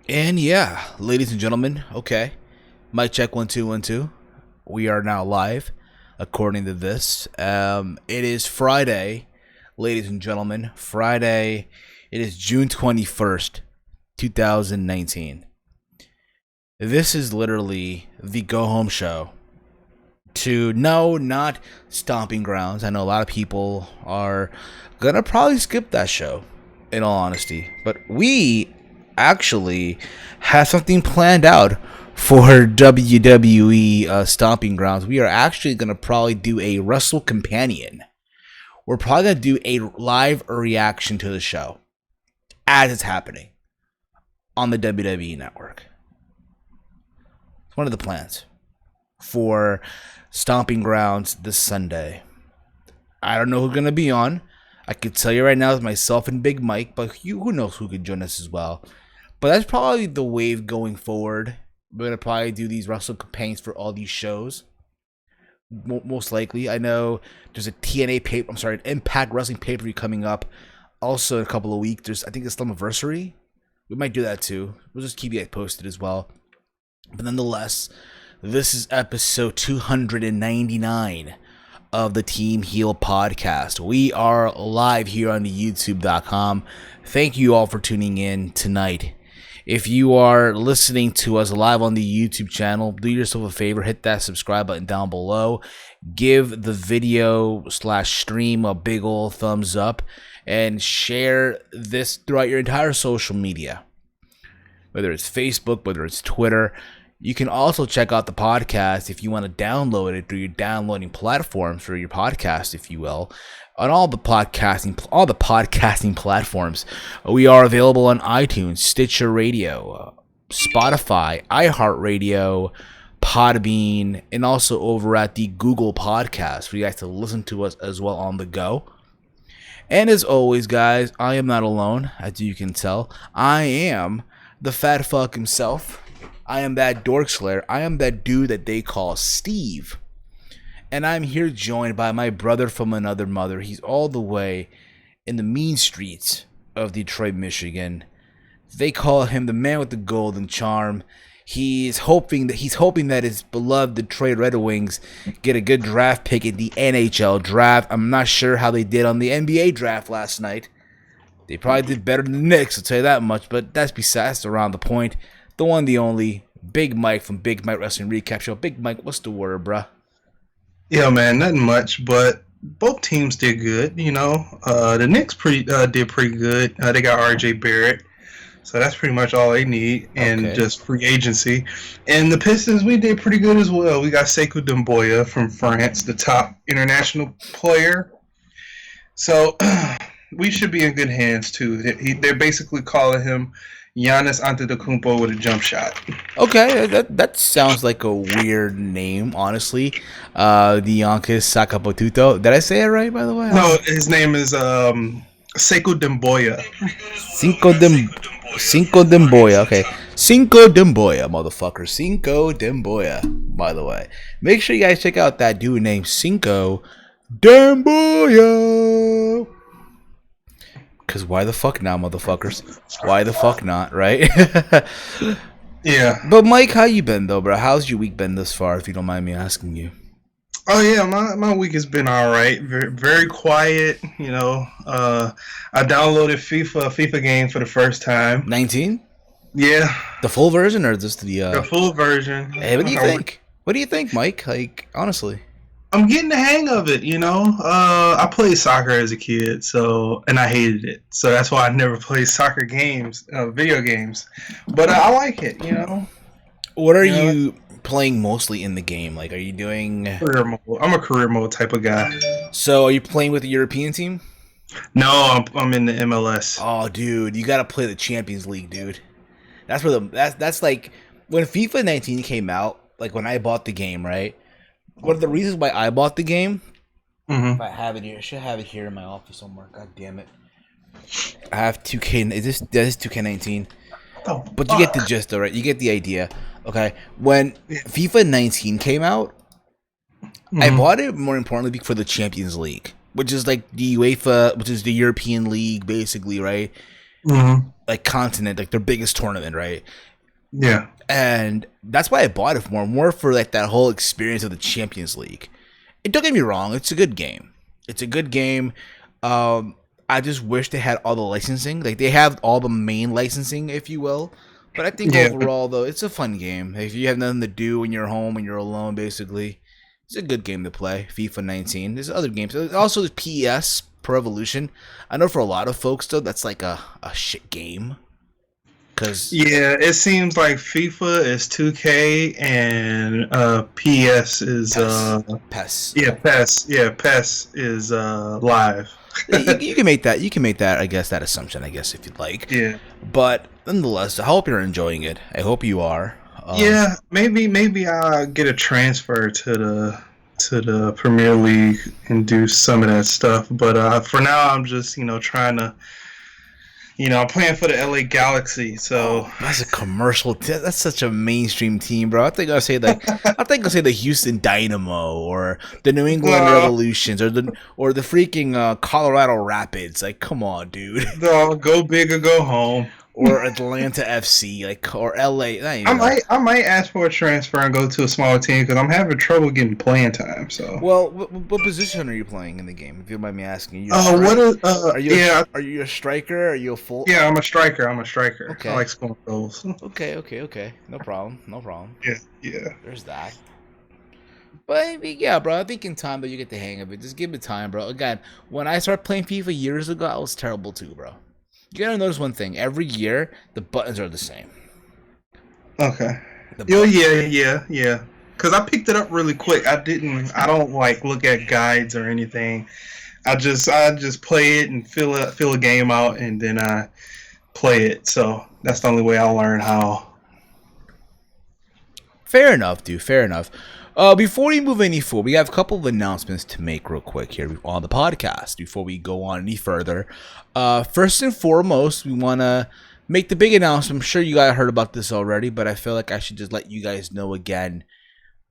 And yeah, ladies and gentlemen, okay. Mic check 1 2 1 2. We are now live, according to this. It is Friday, ladies and gentlemen. Friday. It is June 21st, 2019. This is literally the go home show to not Stomping Grounds. I know a lot of people are gonna probably skip that show, in all honesty, but we actually have something planned out for WWE Stomping Grounds. We are actually gonna probably do a Wrestle Companion. We're probably gonna do a live reaction to the show as it's happening on the WWE network. It's one of the plans for Stomping Grounds this Sunday. I don't know who's gonna be on. I could tell you right now it's myself and Big Mike, but who knows who could join us as well. But that's probably the wave going forward. We're gonna probably do these Wrestle Companions for all these shows. Most likely, I know there's a an Impact Wrestling pay-per-view coming up. Also, in a couple of weeks, I think it's Slammiversary. We might do that too. We'll just keep you guys posted as well. But nonetheless, this is episode 299 of the Team Heel podcast. We are live here on the YouTube.com. Thank you all for tuning in tonight. If you are listening to us live on the YouTube channel, do yourself a favor, hit that subscribe button down below. Give the video/stream a big ol' thumbs up and share this throughout your entire social media. Whether it's Facebook, whether it's Twitter. You can also check out the podcast if you want to download it through your downloading platform for your podcast, if you will. On all the podcasting platforms. We are available on iTunes, Stitcher Radio, Spotify, iHeart Radio, PODBEAN, and also over at the Google Podcast for you guys to listen to us as well on the go. And as always, guys, I am not alone, as you can tell. I am the fat fuck himself. I am that dork slayer. I am that dude that they call Steve. And I'm here joined by my brother from another mother. He's all the way in the mean streets of Detroit, Michigan. They call him the man with the golden charm. He's hoping that his beloved Detroit Red Wings get a good draft pick in the NHL draft. I'm not sure how they did on the NBA draft last night. They probably did better than the Knicks, I'll tell you that much, but that's around the point. The one, the only, Big Mike from Big Mike Wrestling Recap Show. Big Mike, what's the word, bruh? Yeah, man, nothing much, but both teams did good, you know. The Knicks did pretty good. They got R.J. Barrett, so that's pretty much all they need, and just free agency. And the Pistons, we did pretty good as well. We got Sekou Doumbouya from France, the top international player. So we should be in good hands, too. They're basically calling him Giannis Antetokounmpo with a jump shot. Okay, that sounds like a weird name, honestly. Giannis Sakapotuto. Did I say it right, by the way? No, his name is Sekou Doumbouya. Cinco Doumbouya. Okay, Cinco Doumbouya, motherfucker. Cinco Doumbouya. By the way, make sure you guys check out that dude named Cinco Doumbouya. Because why the fuck not, motherfuckers? Why the fuck not, right? Yeah. But Mike, how you been, though, bro? How's your week been this far, if you don't mind me asking you? Oh, yeah, my week has been all right. Very, very quiet, you know. I downloaded FIFA game for the first time. 19? Yeah. The full version or just the full version. Hey, what do you think? What do you think, Mike? Like, honestly. I'm getting the hang of it, you know. I played soccer as a kid, and I hated it. So that's why I never played soccer games, video games. But I like it, you know. What are you playing mostly in the game? Like, are you doing career mode? I'm a career mode type of guy. So, are you playing with the European team? No, I'm in the MLS. Oh, dude, you gotta play the Champions League, dude. That's where that's like when FIFA 19 came out. Like when I bought the game, right? One of the reasons why I bought the game, if I have it here, I should have it here in my office somewhere. God damn it! I have 2K. That is 2K19. Oh, but you get the gist, though, right? You get the idea. Okay, when FIFA 19 came out, I bought it more importantly for the Champions League, which is like the UEFA, which is the European League, basically, right? like continent, like their biggest tournament, right? Yeah. And that's why I bought it for more for like that whole experience of the Champions League. And don't get me wrong, it's a good game. It's a good game. I just wish they had all the licensing. Like they have all the main licensing, if you will. But I think overall, though, it's a fun game. If you have nothing to do when you're home, when you're alone, basically, it's a good game to play. FIFA 19. There's other games. Also, there's PES, Pro Evolution. I know for a lot of folks, though, that's like a shit game. It seems like FIFA is 2K and PS is PES. PES is live. you can make that. You can make that. I guess that assumption. I guess if you'd like. Yeah. But nonetheless, I hope you're enjoying it. I hope you are. Maybe I'll get a transfer to the Premier League and do some of that stuff. But for now, I'm just trying to. I'm playing for the LA Galaxy, so that's a commercial. That's such a mainstream team, bro. I think I'll say the Houston Dynamo or the New England Revolutions or the freaking Colorado Rapids. Like, come on, dude. Go big or go home. Or Atlanta FC, or LA. I might ask for a transfer and go to a smaller team because I'm having trouble getting playing time. So, well, what position are you playing in the game? If you don't mind me asking. Are you a striker? Are you a full? Yeah, I'm a striker. Okay. I like scoring goals. Okay. No problem. Yeah. There's that. But yeah, bro, I think in time that you get the hang of it. Just give it time, bro. Again, when I started playing FIFA years ago, I was terrible too, bro. You gotta notice one thing. Every year, the buttons are the same. Okay. Yeah. Because I picked it up really quick. I don't look at guides or anything. I just play it and fill a game out, and then I play it. So that's the only way I'll learn how. Fair enough, dude. Fair enough. Before we move any forward, we have a couple of announcements to make real quick here on the podcast before we go on any further. First and foremost, we want to make the big announcement. I'm sure you guys heard about this already, but I feel like I should just let you guys know again.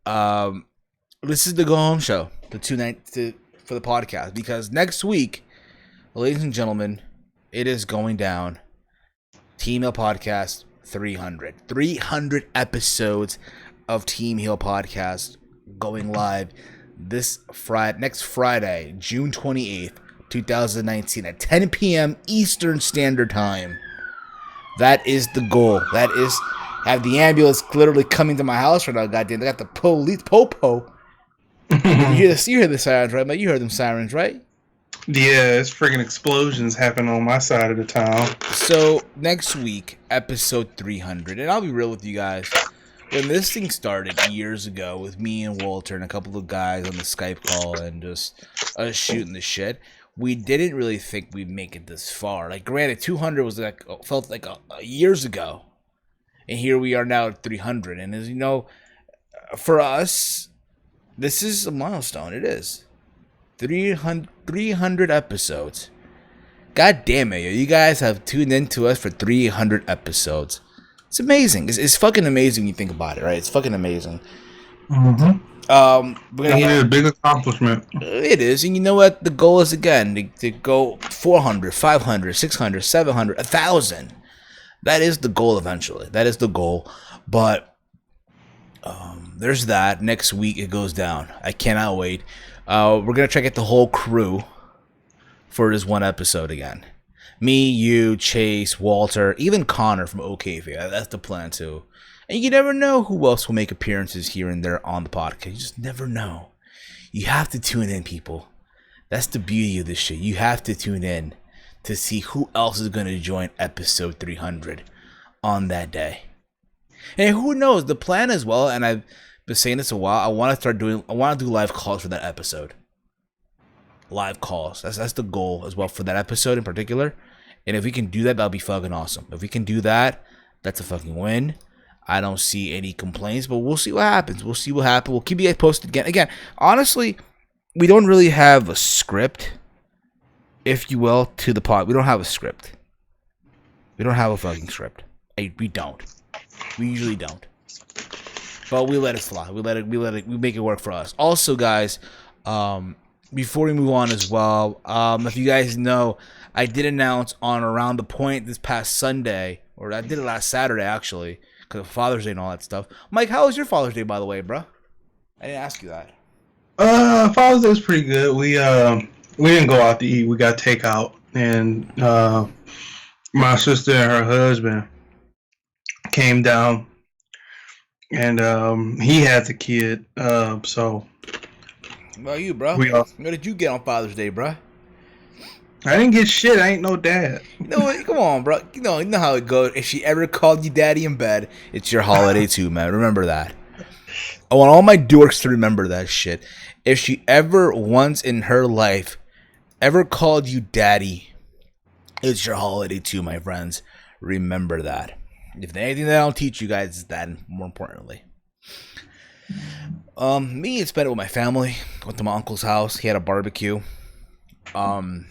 This is the Go Home Show, the for the podcast, because next week, ladies and gentlemen, it is going down. Team Hill Podcast 300 episodes of Team Hill Podcast going live next Friday, June 28th, 2019 at 10 p.m. Eastern Standard Time. That is the goal. That is have the ambulance literally coming to my house right now. Goddamn, they got the police popo. You hear the sirens, right, man? You heard them sirens, right? Yeah, it's freaking explosions happening on my side of the town. So next week, episode 300, and I'll be real with you guys. When this thing started years ago with me and Walter and a couple of guys on the Skype call and just us shooting the shit, we didn't really think we'd make it this far. Like, granted, 200 was felt like years ago, and here we are now at 300. And as you know, for us, this is a milestone. It is 300 episodes. God damn it, yo. You guys have tuned in to us for 300 episodes. It's amazing. It's fucking amazing when you think about it, right? It's fucking amazing. Mm-hmm. We're gonna get a big accomplishment. It is, and you know what? The goal is again to go 400, 500, 600, 700, 1,000. That is the goal eventually. That is the goal. But there's that. Next week it goes down. I cannot wait. We're gonna try to get the whole crew for this one episode again. Me, you, Chase, Walter, even Connor from OKV. That's the plan too. And you never know who else will make appearances here and there on the podcast. You just never know. You have to tune in, people. That's the beauty of this shit. You have to tune in to see who else is going to join episode 300 on that day. And who knows, the plan as well, and I've been saying this a while, I want to do live calls for that episode. Live calls. That's the goal as well for that episode in particular. And if we can do that, that'll be fucking awesome. If we can do that, that's a fucking win. I don't see any complaints, but we'll see what happens. We'll keep you guys posted again. Again, honestly, we don't really have a script, if you will, to the pod. We don't have a script. We don't have a fucking script. We don't. We usually don't. But we let it fly. We make it work for us. Also, guys, before we move on as well, if you guys know, I did announce on Around the Point this past Sunday, or I did it last Saturday actually, because of Father's Day and all that stuff. Mike, how was your Father's Day, by the way, bro? I didn't ask you that. Father's Day was pretty good. We didn't go out to eat. We got takeout, and my sister and her husband came down, and he has a kid. So What about you, bro? What did you get on Father's Day, bro? I didn't get shit. I ain't no dad. You know what? Come on, bro. You know how it goes. If she ever called you daddy in bed, it's your holiday too, man. Remember that. I want all my dorks to remember that shit. If she ever once in her life ever called you daddy, it's your holiday too, my friends. Remember that. If there's anything that I'll teach you guys is that, more importantly. Me, I spent it with my family. Went to my uncle's house. He had a barbecue. I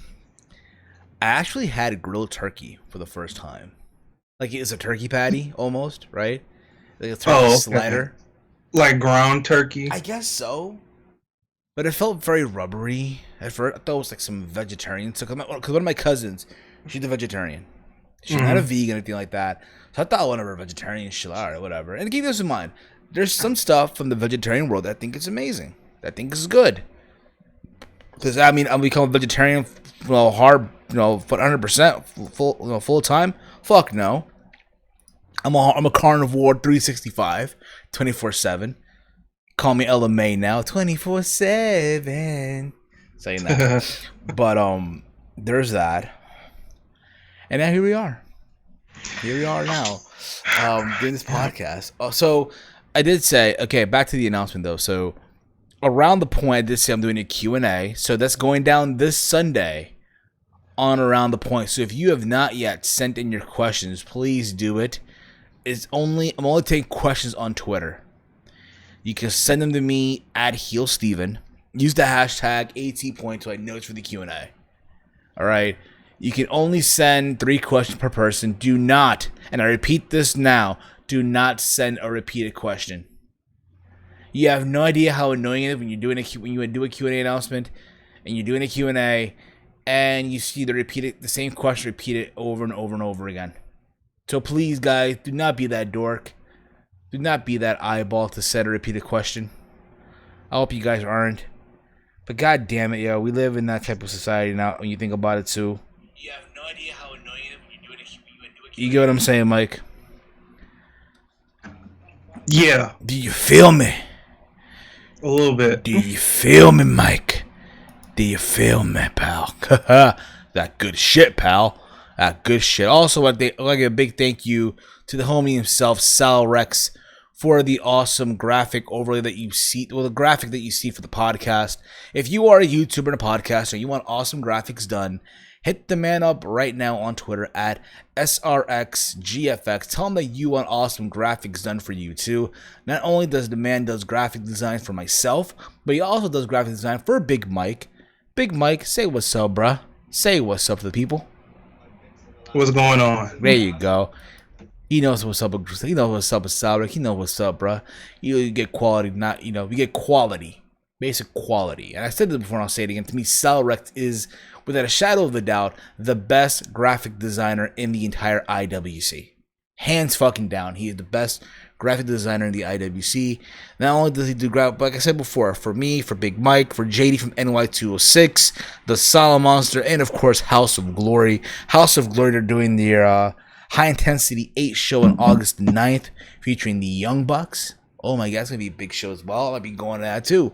actually had grilled turkey for the first time. Like, it's a turkey patty, almost, right? Like a turkey slider. Like ground turkey? I guess so. But it felt very rubbery. At first, I thought it was like some vegetarian stuff. Because one of my cousins, she's a vegetarian. She's not a vegan or anything like that. So I thought one of her vegetarian shit, or whatever. And keep this in mind. There's some stuff from the vegetarian world that I think is amazing. That I think is good. Because, I mean, I'm becoming a vegetarian, hard, 100%, full time. Fuck no. I'm a carnivore 365, 24/7. Call me Ella May now, 24/7. Saying that. But there's that. And now here we are. Here we are now, doing this podcast. So I did say, okay, back to the announcement though. So Around the Point, I did say I'm doing a Q&A. So that's going down this Sunday on Around the Point. So if you have not yet sent in your questions, please do it. I'm only taking questions on Twitter. You can send them to me at HeelSteven. Use the hashtag AT point so I know it's for the Q&A. All right. You can only send 3 questions per person. Do not, and I repeat this now, do not send a repeated question. You have no idea how annoying it is when you do a Q&A announcement and you're doing a Q&A and you see the same question repeated over and over and over again. So please, guys, do not be that dork. Do not be that eyeball to send a repeated question. I hope you guys aren't. But god damn it, yo, we live in that type of society now when you think about it too. You have no idea how annoying it is when you do a Q&A. You get what I'm saying, Mike? Yeah. Do you feel me? A little bit. Do you feel me, Mike? Do you feel me, pal? That good shit, pal. That good shit. Also, I'd like a big thank you to the homie himself, Salrex, for the awesome graphic overlay that you see, the graphic that you see for the podcast. If you are a YouTuber and a podcaster and you want awesome graphics done, hit the man up right now on Twitter at SRXGFX. Tell him that you want awesome graphics done for you too. Not only does the man does graphic design for myself, but he also does graphic design for Big Mike. Big Mike, say what's up, bruh. Say what's up to the people. What's going on? There you go. He knows what's up. He knows what's up with Salrex. He knows what's up, bruh. You get quality, we get quality. Basic quality. And I said this before and I'll say it again. To me, Salrex is, without a shadow of a doubt, the best graphic designer in the entire IWC. Hands fucking down. He is the best graphic designer in the IWC. Not only does he do graphic, like I said before, for me, for Big Mike, for JD from NY206, the Solid Monster, and of course, House of Glory. House of Glory, they're doing their High Intensity 8 show on August 9th, featuring the Young Bucks. Oh my god, it's going to be a big show as well. I'll be going to that too.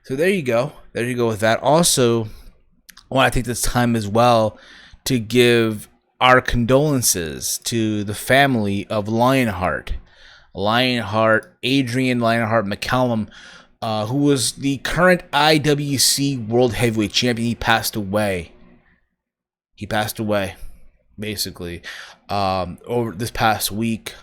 So there you go. There you go with that. Also, I want to take this time as well to give our condolences to the family of Lionheart. Adrian Lionheart McCallum, who was the current IWC World Heavyweight Champion. He passed away. Basically, over this past week.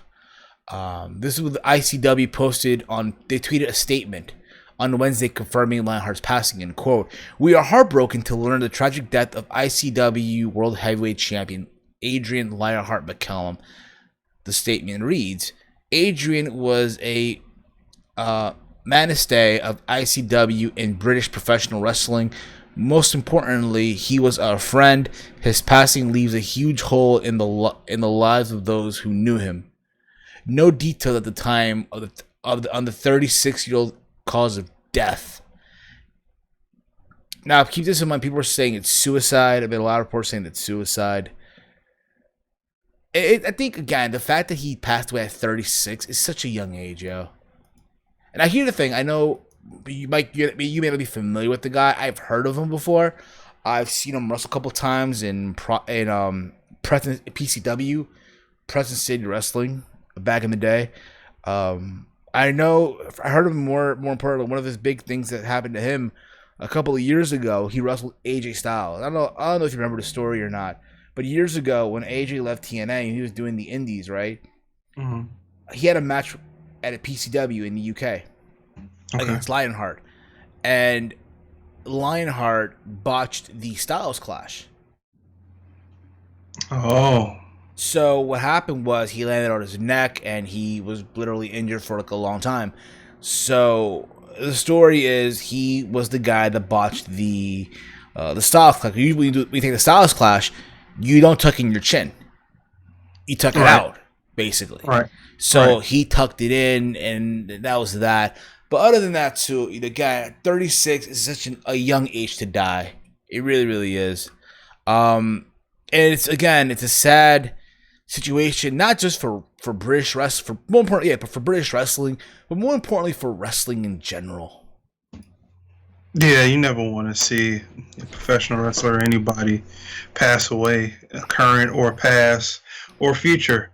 This is what the ICW posted on. They tweeted a statement on Wednesday confirming Lionheart's passing, and quote, "We are heartbroken to learn the tragic death of ICW World Heavyweight Champion Adrian Lionheart McCallum." The statement reads, Adrian was a mainstay of ICW and British professional wrestling. Most importantly, he was a friend. His passing leaves a huge hole in the lives of those who knew him. No detail at the time on the 36-year-old cause of death. Now, keep this in mind. People are saying it's suicide. I've been a lot of reports saying it's suicide. I think, again, the fact that he passed away at 36 is such a young age, yo. And I hear the thing. I know you may not be familiar with the guy. I've heard of him before. I've seen him wrestle a couple times in PCW, Preston City Wrestling, back in the day. I heard of him more importantly. One of his big things that happened to him a couple of years ago, he wrestled AJ Styles. I don't know if you remember the story or not, but years ago when AJ left TNA and he was doing the Indies, right? Mm-hmm. He had a match at a PCW in the UK against Lionheart, and Lionheart botched the Styles Clash. Oh. So what happened was he landed on his neck and he was literally injured for like a long time. So the story is he was the guy that botched the Styles Clash. Usually when you take the Styles Clash, you don't tuck in your chin. You tuck it out, basically. Right. So he tucked it in, and that was that. But other than that, too, the guy at 36 is such a young age to die. It really, really is. And it's a sad situation, not just for British wrestling, for British wrestling, but more importantly for wrestling in general. Yeah, you never want to see a professional wrestler or anybody pass away, current or past or future.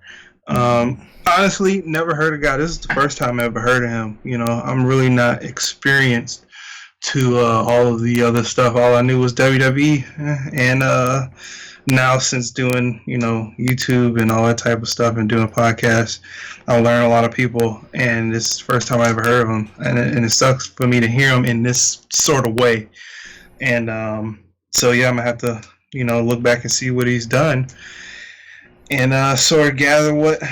Honestly, never heard of a guy. This is the first time I ever heard of him. You know, I'm really not experienced to all of the other stuff. All I knew was WWE, and now since doing, YouTube and all that type of stuff and doing podcasts, I learn a lot of people, and this is the first time I ever heard of him, and it sucks for me to hear him in this sort of way. And so yeah, I'm gonna have to look back and see what he's done, and sort of gather what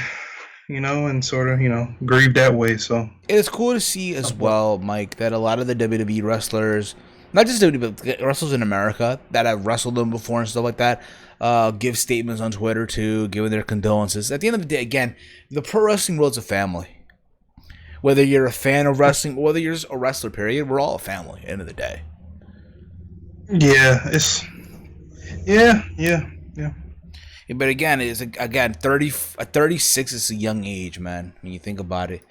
and sort of grieve that way. So it's cool to see as well, Mike, that a lot of the WWE wrestlers, not just WWE, but wrestlers in America that have wrestled them before and stuff like that, give statements on Twitter too, giving their condolences. At the end of the day, again, the pro wrestling world's a family. Whether you're a fan of wrestling or whether you're just a wrestler, period, we're all a family at the end of the day. Yeah. But again, 36 is a young age, man. When you think about it,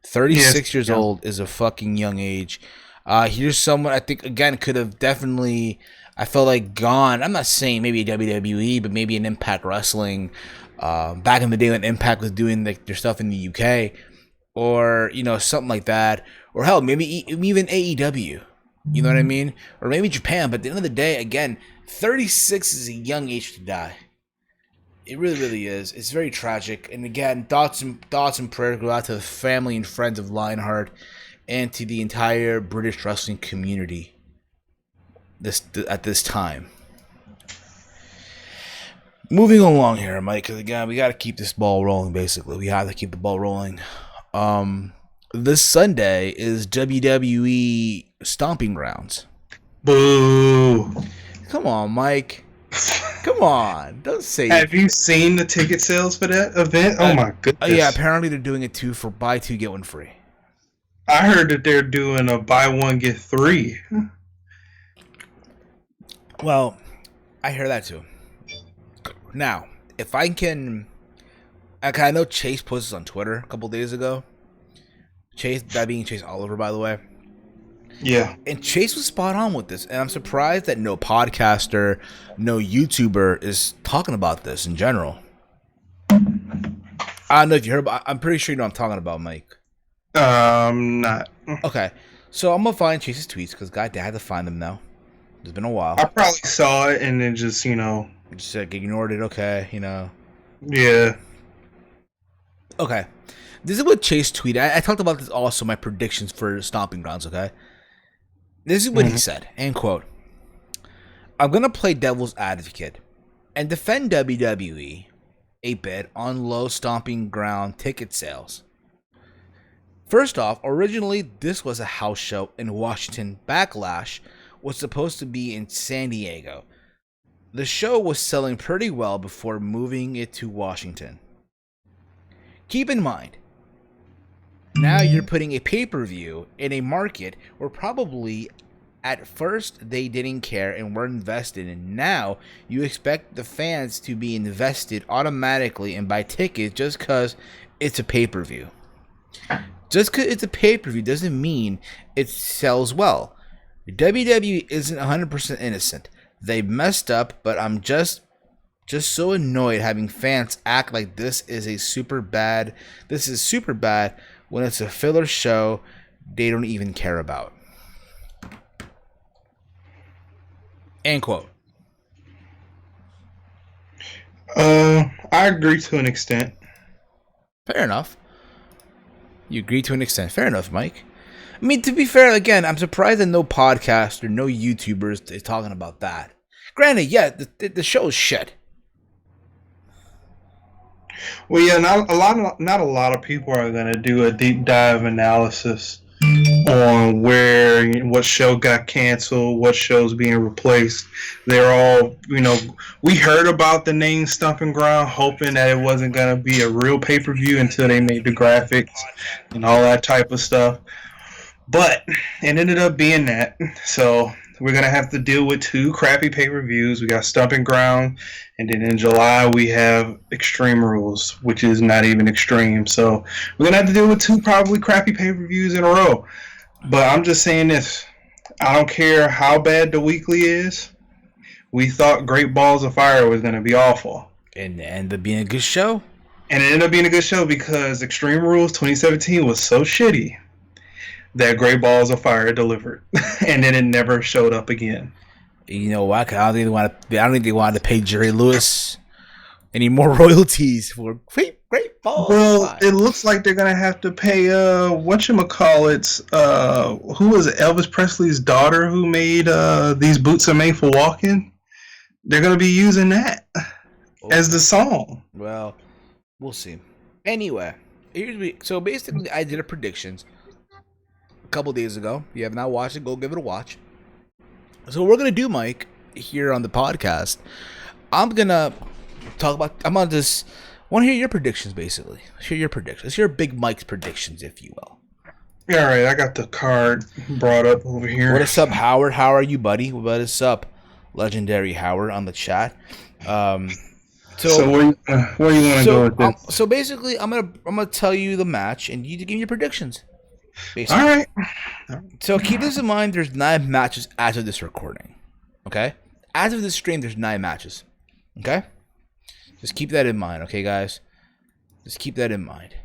36 years old is a fucking young age. Here's someone I think, again, could have definitely, I felt like, gone. I'm not saying maybe WWE, but maybe an Impact Wrestling. Back in the day when Impact was doing their stuff in the UK, or something like that, or hell, maybe even AEW. You know what I mean? Or maybe Japan. But at the end of the day, again, 36 is a young age to die. It really, really is. It's very tragic. And again, thoughts and prayers go out to the family and friends of Lionheart and to the entire British wrestling community at this time. Moving along here, Mike, because again, we got to keep this ball rolling, basically. We have to keep the ball rolling. This Sunday is WWE Stomping Grounds. Boo. Come on, Mike. Come on. Don't say Have you seen the ticket sales for that event? Oh, my goodness. Yeah, apparently they're doing it too for buy two, get one free. I heard that they're doing a buy one, get three. Well, I hear that too. Now, if I can... I know Chase posted on Twitter a couple days ago. That being Chase Oliver, by the way. Yeah. And Chase was spot on with this. And I'm surprised that no podcaster, no YouTuber is talking about this in general. I don't know if you heard about... I'm pretty sure you know what I'm talking about, Mike. Not. Okay. So I'm going to find Chase's tweets because I had to find them now. It's been a while. I probably saw it and then just, Just like ignored it, okay, Yeah. Okay. This is what Chase tweeted. I talked about this also, my predictions for Stomping Grounds, okay? This is what he said, and quote, "I'm going to play devil's advocate and defend WWE a bit on low Stomping Ground ticket sales. First off, originally this was a house show in Washington. Backlash was supposed to be in San Diego. The show was selling pretty well before moving it to Washington. Keep in mind, now you're putting a pay-per-view in a market where probably at first they didn't care and were invested in. Now you expect the fans to be invested automatically and buy tickets just because it's a pay-per-view. Just because it's a pay-per-view doesn't mean it sells well. WWE isn't 100% innocent. They messed up, but I'm just so annoyed having fans act like this is super bad when it's a filler show they don't even care about. End quote. I agree to an extent. Fair enough. You agree to an extent. Fair enough, Mike. I mean, to be fair, again, I'm surprised that no podcast or no YouTubers is talking about that. Granted, yeah, the show is shit. Well, yeah, not a lot of people are gonna do a deep dive analysis on what show got canceled, what show's being replaced. They're all, we heard about the name Stomping Ground, hoping that it wasn't gonna be a real pay-per-view until they made the graphics and all that type of stuff. But it ended up being that. So we're going to have to deal with 2 crappy pay-per-views. We got Stomping Ground, and then in July we have Extreme Rules, which is not even extreme. So we're going to have to deal with 2 probably crappy pay-per-views in a row. But I'm just saying this. I don't care how bad the weekly is. We thought Great Balls of Fire was going to be awful. And it ended up being a good show. And it ended up being a good show because Extreme Rules 2017 was so shitty that Great Balls of Fire delivered, and then it never showed up again. You know why? I don't think they wanted to pay Jerry Lewis any more royalties for Great Balls. Well, it looks like they're gonna have to pay whatchamacallits, who was it, Elvis Presley's daughter who made These Boots Are Made for Walking. They're gonna be using that as the song. Well, we'll see. Anyway, so basically I did a predictions couple days ago. If you have not watched it, go give it a watch. So what we're gonna do, Mike, here on the podcast, I'm gonna want to hear your predictions. Basically, hear your predictions. Let's hear Big Mike's predictions, if you will. All right, I got the card brought up over here. What is up, Howard? How are you, buddy? What is up, legendary Howard on the chat? So where you want to go with this? So basically, I'm gonna tell you the match, and you give me your predictions. Basically. All right. So keep this in mind. There's 9 matches as of this recording. Okay. As of this stream, there's 9 matches. Okay. Just keep that in mind. Okay, guys. Just keep that in mind.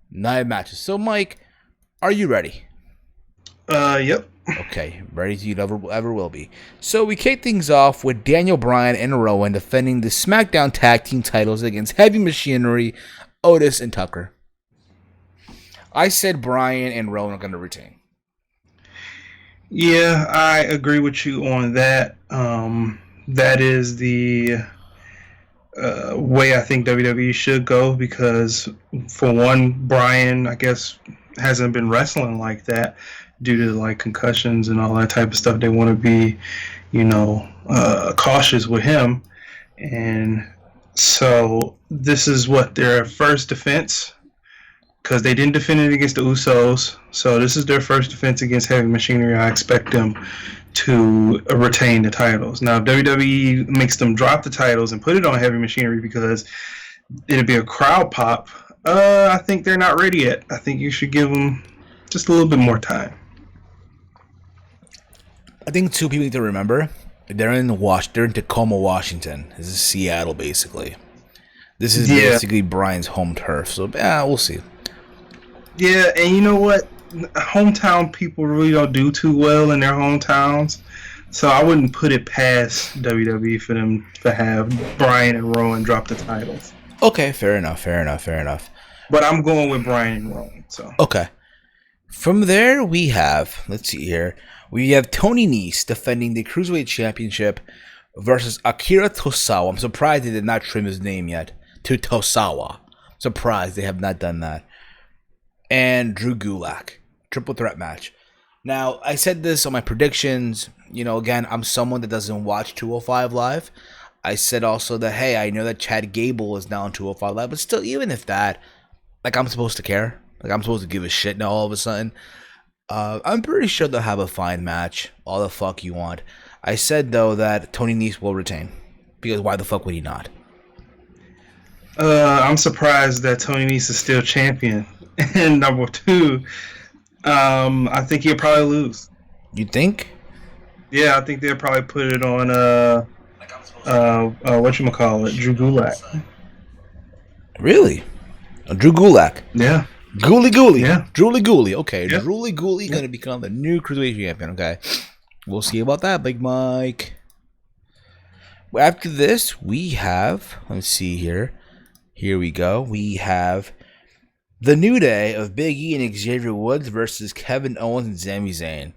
9 matches. So, Mike, are you ready? Yep. Okay, ready as you ever will be. So we kick things off with Daniel Bryan and Rowan defending the SmackDown Tag Team titles against Heavy Machinery, Otis, and Tucker. I said Bryan and Rowan are going to retain. Yeah, I agree with you on that. That is the way I think WWE should go because, for one, Bryan, I guess, hasn't been wrestling like that due to like concussions and all that type of stuff. They want to be, cautious with him. And so this is what their first defense, because they didn't defend it against the Usos. So this is their first defense against Heavy Machinery. I expect them to retain the titles. Now, if WWE makes them drop the titles and put it on Heavy Machinery because it'll be a crowd pop, I think they're not ready yet. I think you should give them just a little bit more time. I think 2 people need to remember. They're in Tacoma, Washington. This is Seattle, basically. This is basically Bryan's home turf. So, we'll see. Yeah, and you know what? Hometown people really don't do too well in their hometowns. So I wouldn't put it past WWE for them to have Bryan and Rowan drop the titles. Okay, fair enough. But I'm going with Bryan and Rowan. So okay. From there, we have, let's see here, we have Tony Nese defending the Cruiserweight Championship versus Akira Tozawa. I'm surprised they did not trim his name yet to Tozawa. Surprised they have not done that. and Drew Gulak. Triple threat match. Now, I said this on my predictions. You know, again, I'm someone that doesn't watch 205 Live. I said also that, hey, I know that Chad Gable is now on 205 Live, but still, even if that, like, I'm supposed to care. Like, I'm supposed to give a shit now all of a sudden. I'm pretty sure they'll have a fine match. All the fuck you want. I said, though, that Tony Nese will retain. Because why the fuck would he not? I'm surprised that Tony Nese is still champion. And number two, I think he'll probably lose. You think? Yeah, I think they'll probably put it on whatchamacallit, Drew Gulak. Really? Drew Gulak? Yeah. Gooly. Yeah. Drooly Gooly. Okay. Yeah. Drooly Gooly going to become the new Cruiserweight champion. Okay. We'll see about that, Big Mike. After this, we have, let's see here. Here we go. We have the New Day of Big E and Xavier Woods versus Kevin Owens and Sami Zayn.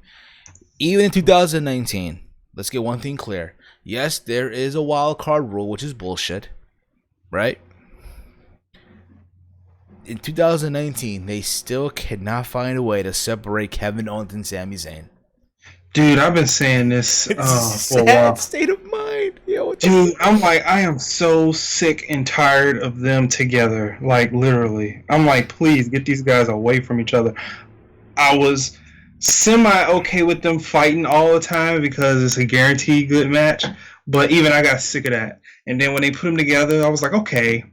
Even in 2019, let's get one thing clear. Yes, there is a wild card rule, which is bullshit, right? In 2019, they still cannot find a way to separate Kevin Owens and Sami Zayn. Dude, I've been saying this for a while. State of mind. Yo, dude, I'm like, I am so sick and tired of them together. Like, literally. I'm like, please get these guys away from each other. I was semi-okay with them fighting all the time because it's a guaranteed good match. But even I got sick of that. And then when they put them together, I was like, okay,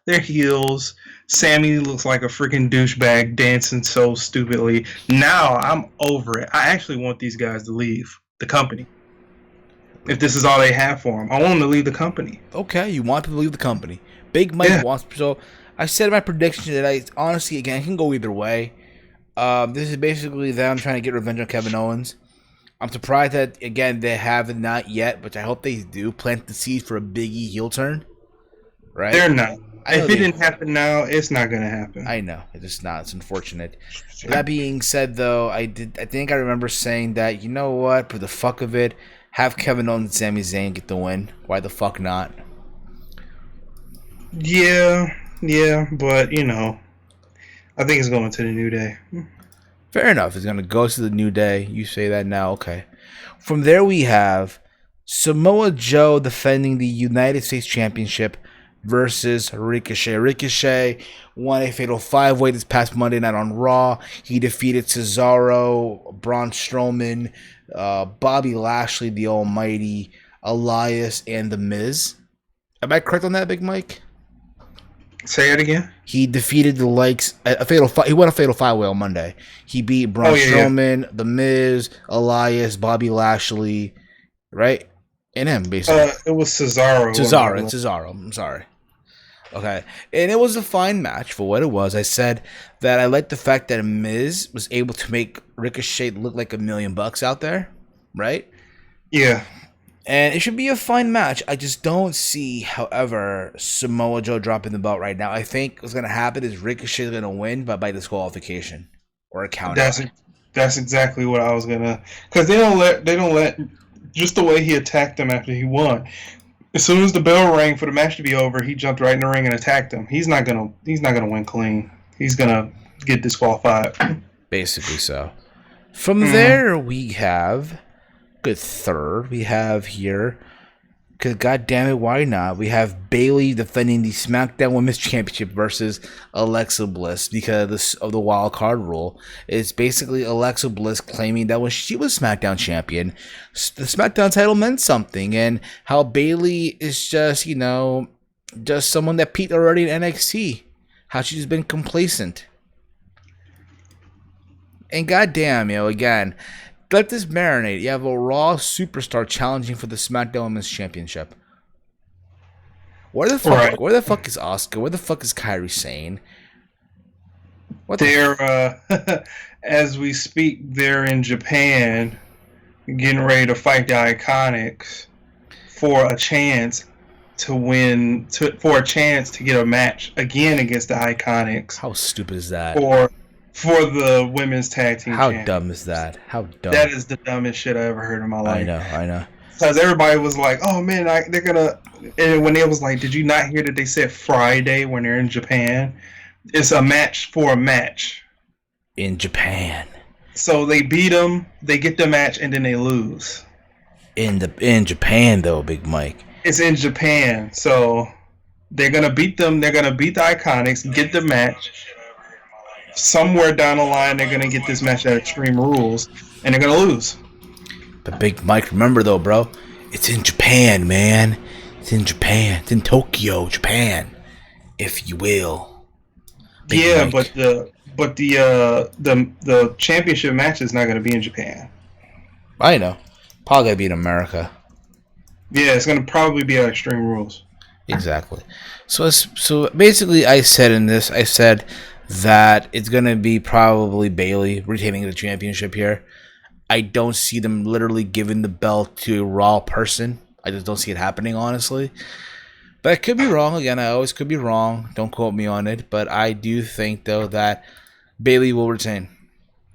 they're heels. Sammy looks like a freaking douchebag dancing so stupidly. Now I'm over it. I actually want these guys to leave the company. If this is all they have for them, I want them to leave the company. Okay, you want them to leave the company. Big Mike wants. So I said in my prediction that I honestly, again, it can go either way. This is basically them trying to get revenge on Kevin Owens. I'm surprised that, again, they have not yet, but I hope they do plant the seed for a Big E heel turn. Right? They're not. If it didn't happen now, it's not going to happen. I know. It's just not. It's unfortunate. That being said, though, I think I remember saying that, you know what, for the fuck of it, have Kevin Owens and Sami Zayn get the win. Why the fuck not? Yeah, but, you know, I think it's going to the New Day. Fair enough. It's going to go to the New Day. You say that now. Okay. From there, we have Samoa Joe defending the United States Championship versus Ricochet. Ricochet won a fatal 5-way this past Monday night on Raw. He defeated Cesaro, Braun Strowman, Bobby Lashley, the Almighty, Elias, and The Miz. Am I correct on that, Big Mike? Say it again. He defeated the likes he won a fatal 5-way on Monday. He beat Braun Strowman, The Miz, Elias, Bobby Lashley, right? And him, basically. It was Cesaro. Cesaro. I'm sorry. Okay. And it was a fine match for what it was. I said that I liked the fact that Miz was able to make Ricochet look like $1 million out there, right? Yeah. And it should be a fine match. I just don't see, however, Samoa Joe dropping the belt right now. I think what's going to happen is Ricochet is going to win by disqualification or a count. That's exactly what I was going to... Because they don't let... Just the way he attacked him after he won. As soon as the bell rang for the match to be over, he jumped right in the ring and attacked him. He's not gonna win clean. He's gonna get disqualified. Basically so. From there we have good third. We have here, because god damn it, why not? We have Bayley defending the SmackDown Women's Championship versus Alexa Bliss because of the wild card rule. It's basically Alexa Bliss claiming that when she was SmackDown champion, the SmackDown title meant something, and how Bayley is just, you know, just someone that peaked already in NXT. How she's been complacent. And goddamn, you know, again, let this marinate. You have a Raw superstar challenging for the SmackDown Women's Championship. Where the fuck? Right. Where the fuck is Asuka? Where the fuck is Kairi Sane? They're as we speak, they're in Japan, getting ready to fight the Iconics for a chance to win, for a chance to get a match again against the Iconics. How stupid is that? For the women's tag team. How dumb is that? How dumb? That is the dumbest shit I ever heard in my life. I know. Because everybody was like, "Oh man, they're gonna." And when they was like, "Did you not hear that they said Friday when they're in Japan?" It's a match for a match. In Japan. So they beat them, they get the match, and then they lose. In Japan though, Big Mike. It's in Japan, so they're gonna beat them. They're gonna beat the Iconics, get the match. Somewhere down the line, they're gonna get this match at Extreme Rules, and they're gonna lose. But Big Mike, remember though, bro, it's in Japan, man. It's in Japan. It's in Tokyo, Japan, if you will. Big Mike. but the championship match is not gonna be in Japan. I know. Probably gonna be in America. Yeah, it's gonna probably be at Extreme Rules. Exactly. So basically, I said that it's gonna be probably Bayley retaining the championship here. I don't see them literally giving the belt to a Raw person. I just don't see it happening, honestly. But I could be wrong. Again, I always could be wrong. Don't quote me on it. But I do think though that Bayley will retain.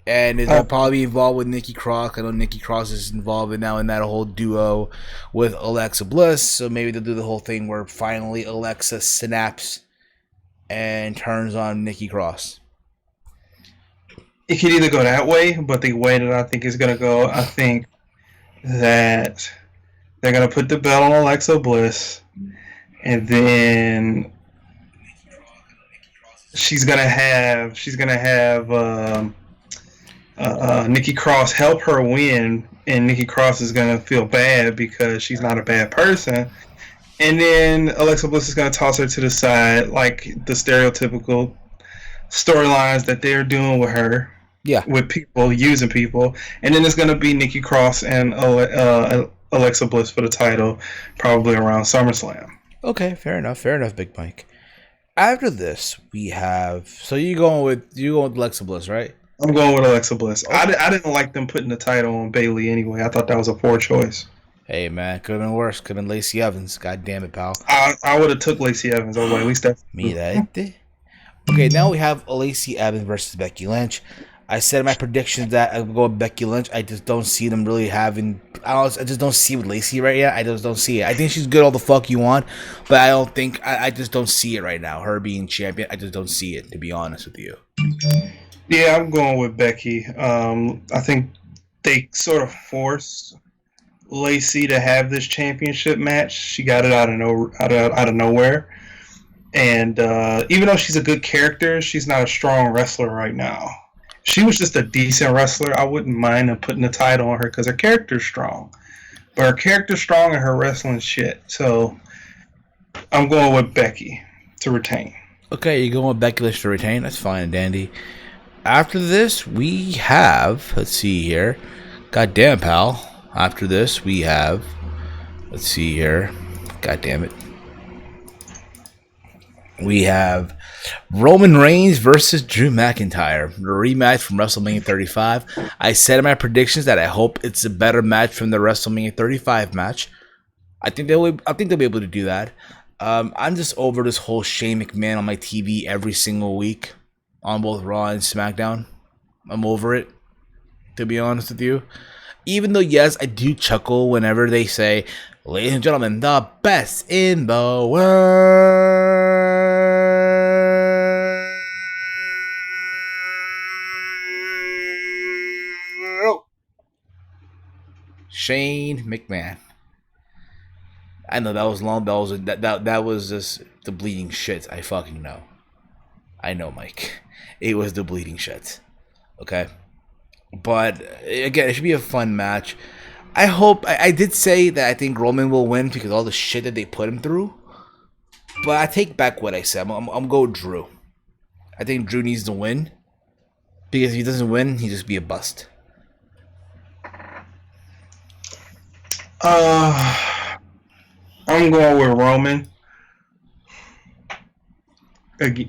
And it'll probably be involved with Nikki Cross. I know Nikki Cross is involved now in that whole duo with Alexa Bliss. So maybe they'll do the whole thing where finally Alexa snaps and turns on Nikki Cross. It could either go that way, but the way that I think it's going to go, I think that they're going to put the belt on Alexa Bliss. And then she's going to have Nikki Cross help her win, and Nikki Cross is going to feel bad because she's not a bad person. And then Alexa Bliss is going to toss her to the side, like the stereotypical storylines that they're doing with her. Yeah. With people, using people. And then it's going to be Nikki Cross and Alexa Bliss for the title, probably around SummerSlam. Okay, fair enough, Big Mike. After this, we have... So you're going with Alexa Bliss, right? I'm going with Alexa Bliss. Okay. I didn't like them putting the title on Bayley anyway. I thought that was a poor choice. Hey, man, could have been worse. Could have been Lacey Evans. God damn it, pal. I would have took Lacey Evans. I was like, at least that's... Okay, now we have Lacey Evans versus Becky Lynch. I said in my predictions that I would go with Becky Lynch. I just don't see them really having... I just don't see with Lacey right yet. I just don't see it. I think she's good all the fuck you want, but I don't think... I just don't see it right now. Her being champion, I just don't see it, to be honest with you. Yeah, I'm going with Becky. I think they sort of forced Lacey to have this championship match. She got it out of nowhere. And even though she's a good character, she's not a strong wrestler right now. She was just a decent wrestler. I wouldn't mind them putting the title on her because her character's strong. But her character's strong and her wrestling shit. So I'm going with Becky to retain. Okay, you're going with Becky Lynch to retain. That's fine and dandy. After this, we have... Let's see here. God damn, pal. After this, we have... Let's see here. God damn it. We have Roman Reigns versus Drew McIntyre. The rematch from WrestleMania 35. I said in my predictions that I hope it's a better match from the WrestleMania 35 match. I think they'll be able to do that. I'm just over this whole Shane McMahon on my TV every single week on both Raw and SmackDown. I'm over it, to be honest with you. Even though, yes, I do chuckle whenever they say, ladies and gentlemen, the best in the world. Shane McMahon. I know that was long. That was just the bleeding shit. I fucking know. I know, Mike. It was the bleeding shit. Okay, but again, it should be a fun match. I hope. I did say that I think Roman will win because of all the shit that they put him through. But I take back what I said. I'm going Drew. I think Drew needs to win because if he doesn't win, he'll just be a bust. I'm going with Roman.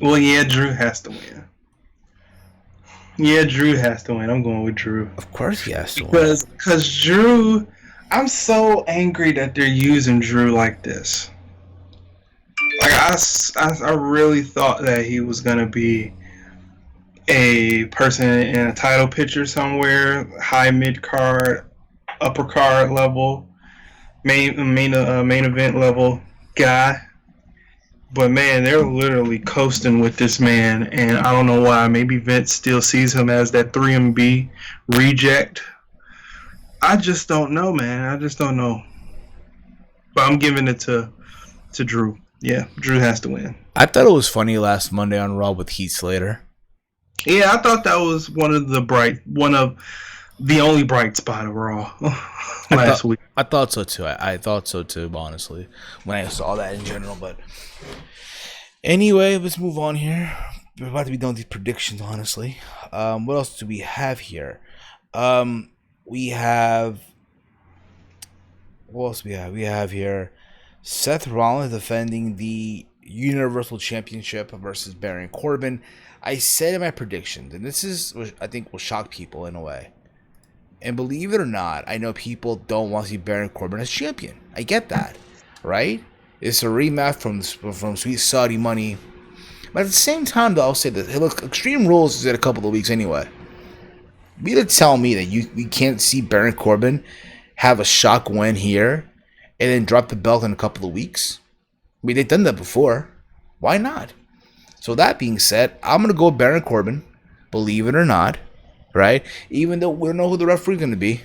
Well, yeah, Drew has to win. I'm going with Drew. Of course he has to win. Because Drew... I'm so angry that they're using Drew like this. Like, I really thought that he was going to be a person in a title picture somewhere, high mid-card, upper card level, main event level guy. But man, they're literally coasting with this man, and I don't know why. Maybe Vince still sees him as that 3MB reject. I just don't know, man. I just don't know. But I'm giving it to Drew. Yeah, Drew has to win. I thought it was funny last Monday on Raw with Heath Slater. Yeah, I thought that was one of the only bright spot of Raw last week. I thought so too. I thought so too, honestly, when I saw that in general. But anyway, let's move on here. We're about to be done with these predictions, honestly. What else do we have here? We have... What else do we have? We have here Seth Rollins defending the Universal Championship versus Baron Corbin. I said in my predictions, and this is, I think, will shock people in a way. And believe it or not, I know people don't want to see Baron Corbin as champion. I get that, right? It's a rematch from Sweet Saudi Money. But at the same time, though, I'll say that, hey, look, Extreme Rules is in a couple of weeks anyway. You to tell me that we can't see Baron Corbin have a shock win here and then drop the belt in a couple of weeks? I mean, they've done that before. Why not? So that being said, I'm going to go Baron Corbin, believe it or not, right? Even though we don't know who the referee is going to be.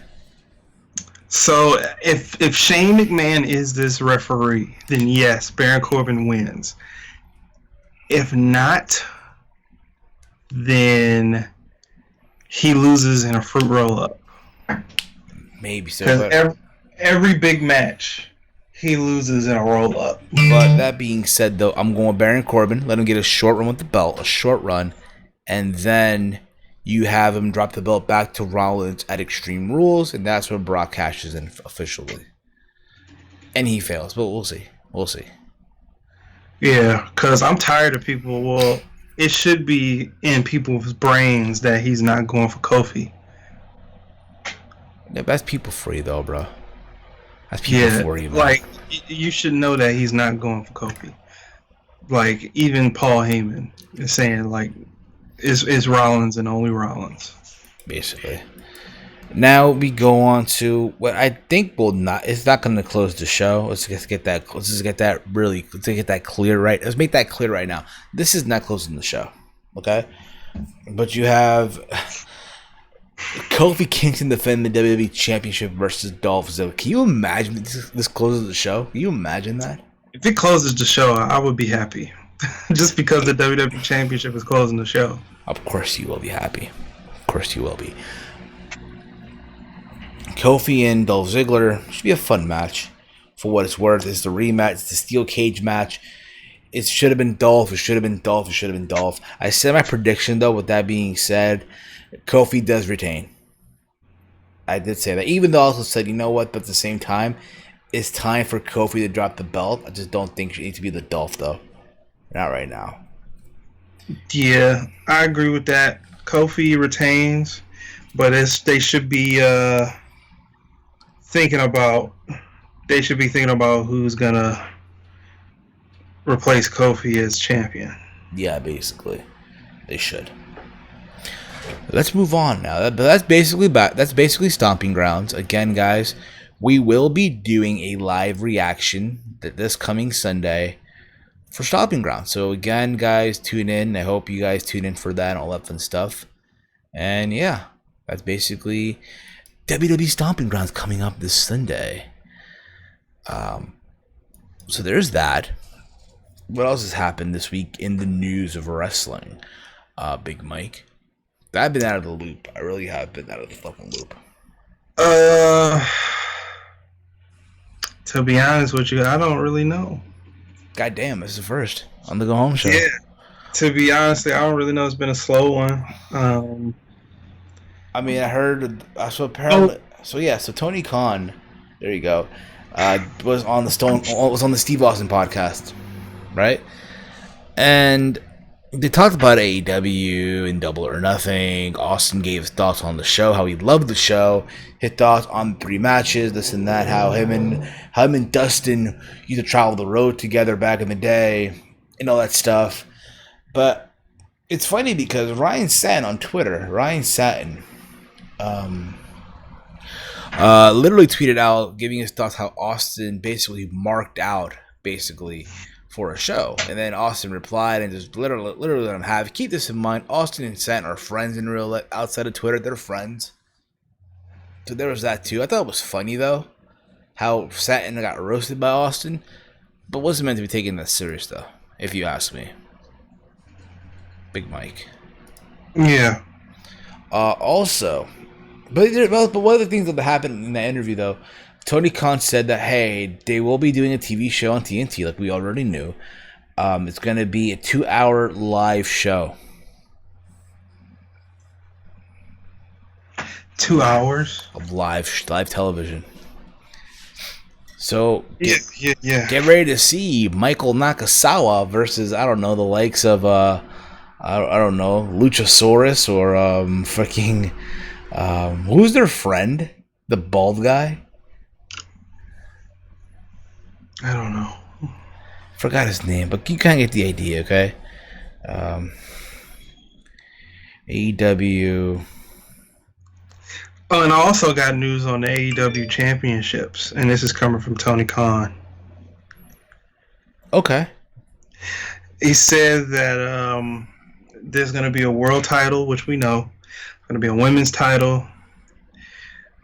So if Shane McMahon is this referee, then yes, Baron Corbin wins. If not, then he loses in a fruit roll-up. Maybe so. Because every big match, he loses in a roll-up. But that being said, though, I'm going Baron Corbin. Let him get a short run with the belt, a short run, and then you have him drop the belt back to Rollins at Extreme Rules, and that's when Brock cashes in officially. And he fails, but we'll see. We'll see. Yeah, because I'm tired of people. Well, it should be in people's brains that he's not going for Kofi. Yeah, that's people free, though, bro. That's people for you, man. Like, you should know that he's not going for Kofi. Like, even Paul Heyman is saying, like, it's Rollins and only Rollins. Basically. Now we go on to what I think will not. It's not going to close the show. Let's just get that clear, right? Let's make that clear right now. This is not closing the show, okay? But you have Kofi Kingston defending the WWE Championship versus Dolph Ziggler. Can you imagine this closes the show? Can you imagine that? If it closes the show, I would be happy. Just because the WWE Championship is closing the show. Of course you will be happy. Of course you will be. Kofi and Dolph Ziggler should be a fun match. For what it's worth, it's the rematch. It's the steel cage match. It should have been Dolph. It should have been Dolph. It should have been Dolph. I said my prediction, though, with that being said, Kofi does retain. I did say that. Even though I also said, you know what, but at the same time, it's time for Kofi to drop the belt. I just don't think it needs to be the Dolph, though. Not right now. Yeah, I agree with that. Kofi retains, but they should be thinking about who's gonna replace Kofi as champion. Yeah, basically, they should. Let's move on now. But that's basically Stomping Grounds. Again, guys, we will be doing a live reaction this coming Sunday for Stomping Grounds. So again, guys, tune in. I hope you guys tune in for that and all that fun stuff. And yeah, that's basically WWE Stomping Grounds coming up this Sunday. So there's that. What else has happened this week in the news of wrestling? Big Mike. I've been out of the loop. I really have been out of the fucking loop. To be honest with you, I don't really know. God damn, this is the first on the Go Home show. Yeah. To be honest, I don't really know. It's been a slow one. I mean, I heard. So apparently, so Tony Khan, there you go, was on the Steve Austin podcast, right? And they talked about AEW and Double or Nothing. Austin gave his thoughts on the show, how he loved the show, his thoughts on 3 matches, this and that, how him and Dustin used to travel the road together back in the day, and all that stuff. But it's funny because Ryan Satin on Twitter, literally tweeted out, giving his thoughts how Austin basically marked out, basically, for a show. And then Austin replied and just literally let him have it. Keep this in mind, Austin and Satin are friends in real life. Outside of Twitter, they're friends. So there was that too. I thought it was funny though, how Satin got roasted by Austin, but wasn't meant to be taken that serious though, if you ask me. Big Mike. Yeah. Also, but one of the things that happened in that interview though, Tony Khan said that, hey, they will be doing a TV show on TNT like we already knew. It's going to be a 2-hour live show. 2 hours of live television. So get ready to see Michael Nakasawa versus, I don't know, the likes of I don't know, Luchasaurus or freaking who's their friend, the bald guy. I don't know. Forgot his name, but you kind of get the idea, okay? AEW. Oh, and I also got news on the AEW championships, and this is coming from Tony Khan. Okay. He said that there's going to be a world title, which we know. Going to be a women's title.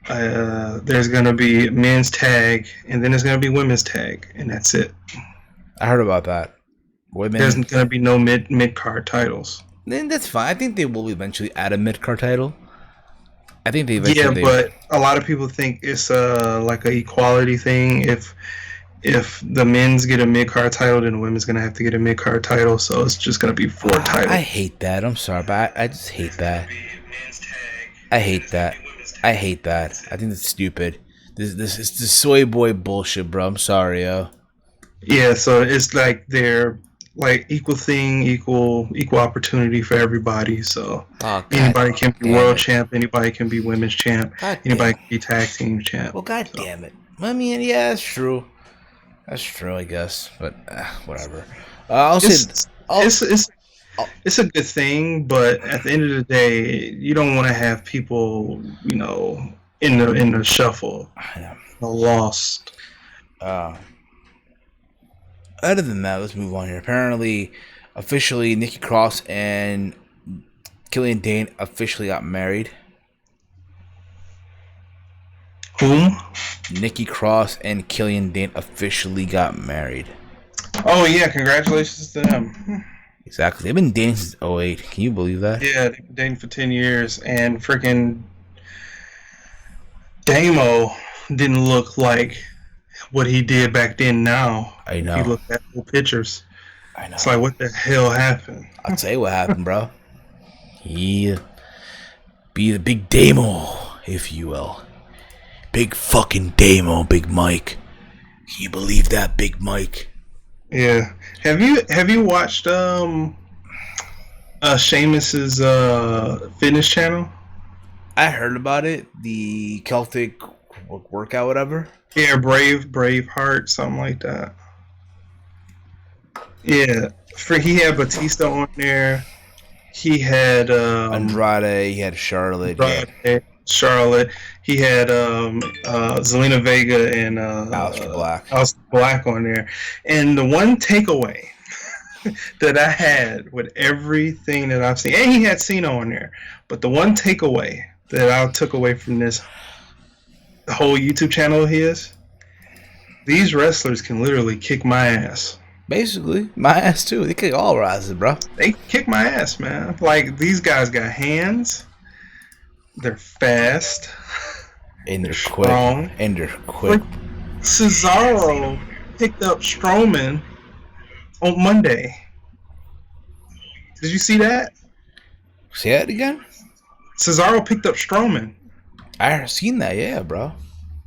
There's going to be men's tag, and then there's going to be women's tag, and that's it. I heard about that. There's going to be no mid-card titles. Then that's fine. I think they will eventually add a mid-card title. I think they eventually... Yeah, but a lot of people think it's like an equality thing. If the men's get a mid-card title, then the women's going to have to get a mid-card title, so it's just going to be 4 titles. I hate that. I'm sorry, but I just hate that. I hate that. I hate that. I think that's stupid. This is the soy boy bullshit, bro. I'm sorry, yo. Yeah, so it's like they're like equal thing, equal opportunity for everybody. So anybody can be world champ, anybody can be women's champ, anybody can be tag team champ. Well, god damn it. I mean, yeah, that's true. That's true, I guess, but whatever. It's a good thing, but at the end of the day, you don't want to have people, you know, in the shuffle, lost. Other than that, let's move on here. Apparently, officially, Nikki Cross and Killian Dane officially got married. Whom? Nikki Cross and Killian Dane officially got married. Oh yeah, congratulations to them. Exactly. They've been dating since 2008. Can you believe that? Yeah, they've been dating for 10 years, and freaking Damo didn't look like what he did back then now. I know. He looked at old pictures. I know. It's like, what the hell happened? I'll tell you what happened, bro. He be the big Damo, if you will. Big fucking Damo, Big Mike. Can you believe that, Big Mike? Yeah. Have you watched Sheamus's fitness channel? I heard about it. The Celtic workout, whatever. Yeah, Braveheart, something like that. Yeah. He had Batista on there. He had Andrade, he had Charlotte. Charlotte. He had Zelina Vega and Aleister Black on there. And the one takeaway that I had with everything that I've seen, and he had Cena on there, but the one takeaway that I took away from this whole YouTube channel of his, these wrestlers can literally kick my ass. Basically, my ass too. They kick all our asses, bro. They kick my ass, man. Like, these guys got hands. They're fast. And they're quick. Strong. And they're quick. Like, Cesaro picked up Strowman on Monday. Did you see that? Say that again? Cesaro picked up Strowman. I seen that, yeah, bro.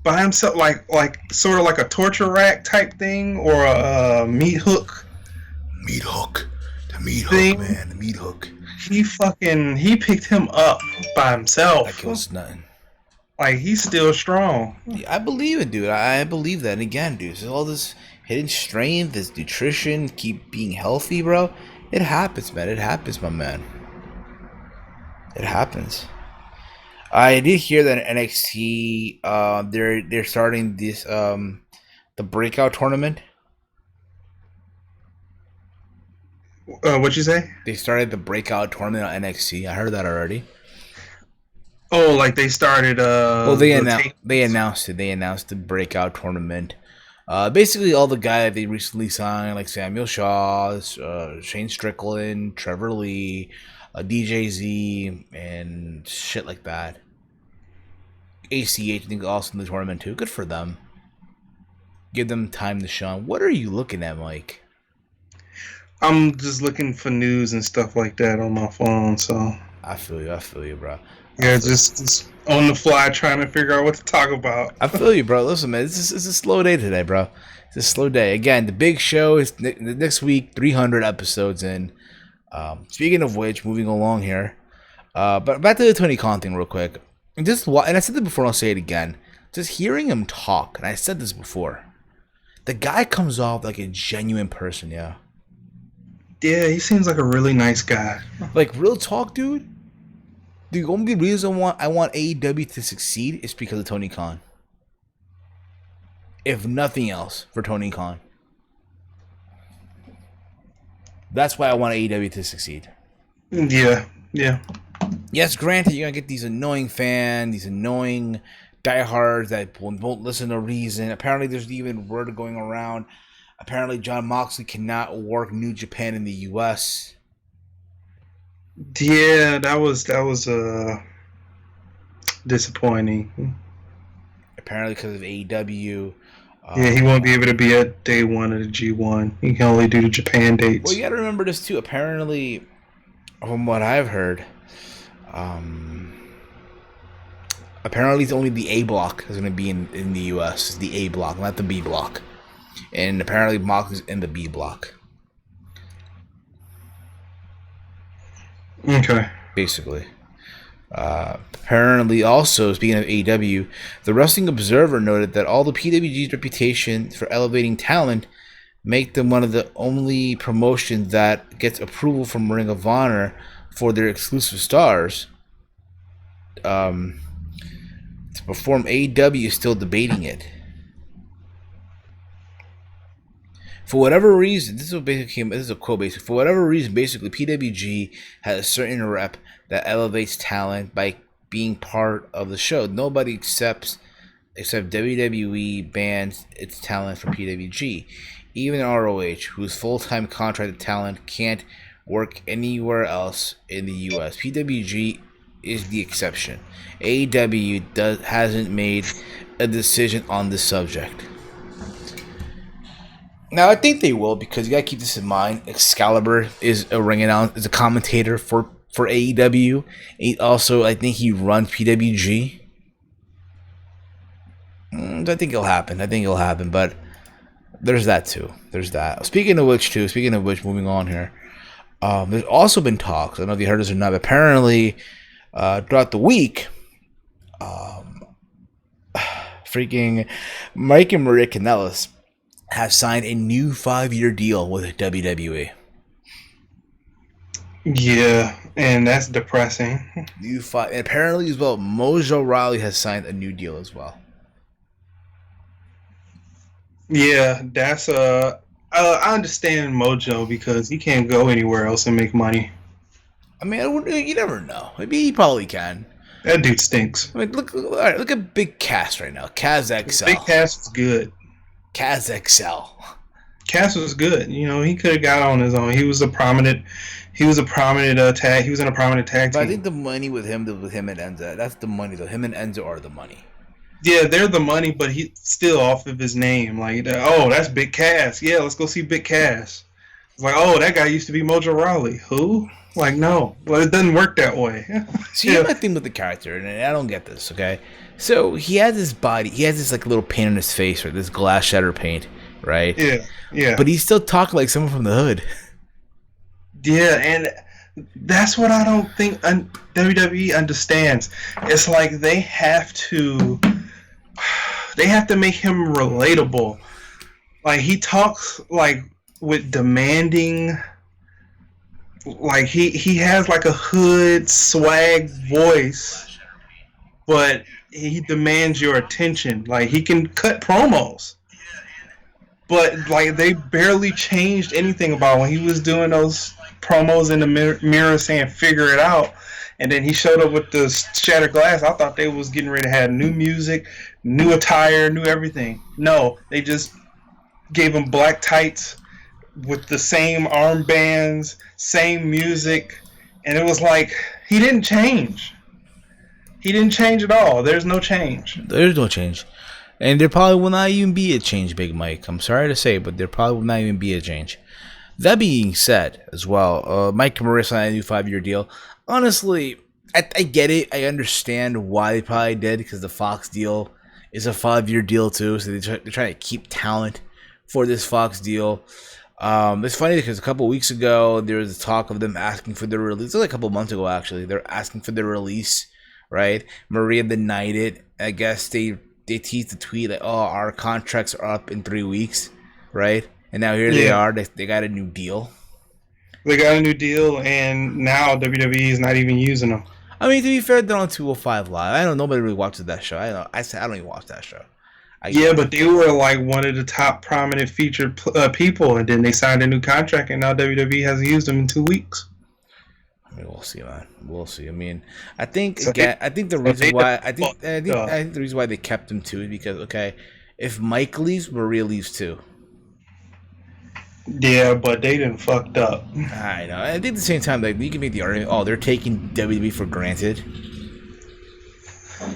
By himself, like sort of like a torture rack type thing, or a meat hook. Meat hook. The meat thing. Hook, man. The meat hook. He picked him up by himself. Like it was nothing. Like, he's still strong. Yeah, I believe it, dude. I believe that. And again, dude, so all this hidden strength, this nutrition, keep being healthy, bro. It happens, man. It happens, my man. It happens. I did hear that NXT, they're starting this the breakout tournament. What'd you say? They started the breakout tournament on NXT. I heard that already. Oh, like they started. Well, they announced it. They announced the breakout tournament. Basically, all the guys that they recently signed, like Samuel Shaw, Shane Strickland, Trevor Lee, DJZ, and shit like that. ACH, I think, also in the tournament too. Good for them. Give them time to shine. What are you looking at, Mike? I'm just looking for news and stuff like that on my phone. So I feel you, bro. Yeah, just on the fly trying to figure out what to talk about. I feel you, bro. Listen, man, it's a slow day today, bro. It's a slow day. Again, the big show is next week, 300 episodes in. Speaking of which, moving along here. But back to the Tony Khan thing real quick. And I said this before, I'll say it again. Just hearing him talk, and I said this before. The guy comes off like a genuine person, yeah. Yeah, he seems like a really nice guy. Like, real talk, dude. The only reason I want AEW to succeed is because of Tony Khan. If nothing else, for Tony Khan. That's why I want AEW to succeed. Yeah. Yes, granted, you're going to get these annoying fans, these annoying diehards that won't listen to reason. Apparently, there's even word going around. Apparently, Jon Moxley cannot work New Japan in the U.S., Yeah, that was disappointing. Apparently, because of AEW. Yeah, he won't be able to be at day one of the G1. He can only do the Japan dates. Well, you got to remember this too. Apparently, from what I've heard, apparently it's only the A block is going to be in the U.S. It's the A block, not the B block. And apparently, Moxley's in the B block. Okay. Basically. Apparently, also, speaking of AEW, the Wrestling Observer noted that all the PWG's reputation for elevating talent make them one of the only promotions that gets approval from Ring of Honor for their exclusive stars. To perform, AEW is still debating it. For whatever reason, this is a quote basically. For whatever reason, basically, PWG has a certain rep that elevates talent by being part of the show. Nobody except WWE bans its talent from PWG. Even ROH, whose full-time contracted talent can't work anywhere else in the U.S. PWG is the exception. AEW hasn't made a decision on this subject. Now, I think they will, because you gotta keep this in mind. Excalibur is a commentator for AEW. I think he runs PWG. I think it'll happen. But there's that too. There's that. Speaking of which, moving on here. There's also been talks. I don't know if you heard this or not. But apparently, throughout the week, freaking Mike and Maria Kanellis have signed a new 5-year deal with WWE. Yeah, and that's depressing. And apparently as well, Mojo Rawley has signed a new deal as well. Yeah, that's I understand Mojo because he can't go anywhere else and make money. I mean, you never know. Maybe he probably can. That dude stinks. I mean, look at Big Cass right now. Cass XL. Big Cass is good. Cass XL. Cass was good. You know, he could have got on his own. He was in a prominent tag team. But I think the money with him and Enzo, that's the money though. Him and Enzo are the money. Yeah, they're the money, but he's still off of his name. Like, oh, that's Big Cass. Yeah, let's go see Big Cass. It's like, oh, that guy used to be Mojo Rawley. Who? Like, no. Well, it doesn't work that way. See, here's my thing with the character, and I don't get this, okay? So, he has this body, he has this, like, little paint on his face, right? This glass shutter paint, right? Yeah. But he's still talking like someone from the hood. Yeah, and that's what I don't think WWE understands. It's like they have to make him relatable. Like, he talks, like, with demanding, like, he has, like, a hood swag voice, but he demands your attention. Like, he can cut promos. But, like, they barely changed anything about when he was doing those promos in the mirror saying "figure it out," and then he showed up with the shattered glass. I thought they was getting ready to have new music, new attire, new everything. No, they just gave him black tights with the same armbands, same music, and it was like he didn't change. He didn't change at all. There's no change. There's no change. And there probably will not even be a change, Big Mike. I'm sorry to say, but there probably will not even be a change. That being said, as well, Mike Morris signed a new 5-year deal. Honestly, I get it. I understand why they probably did, because the Fox deal is a 5-year deal too. So they're trying to keep talent for this Fox deal. It's funny because a couple weeks ago, there was a talk of them asking for their release. It was like a couple months ago, actually. They're asking for their release, right? Maria denied it. I guess they teased the tweet like, oh, our contracts are up in 3 weeks, right? And now here they are. They got a new deal. They got a new deal, and now WWE is not even using them. I mean, to be fair, they're on 205 Live. I don't know. Nobody really watches that show. I don't even watch that show. But they were like one of the top prominent featured people, and then they signed a new contract, and now WWE hasn't used them in 2 weeks. I mean, we'll see, man. We'll see. I mean, I think the reason why they kept him too is because, okay, if Mike leaves, Maria leaves too. Yeah, but they done fucked up. I know. I think at the same time, like, you can make the argument, oh, they're taking WWE for granted.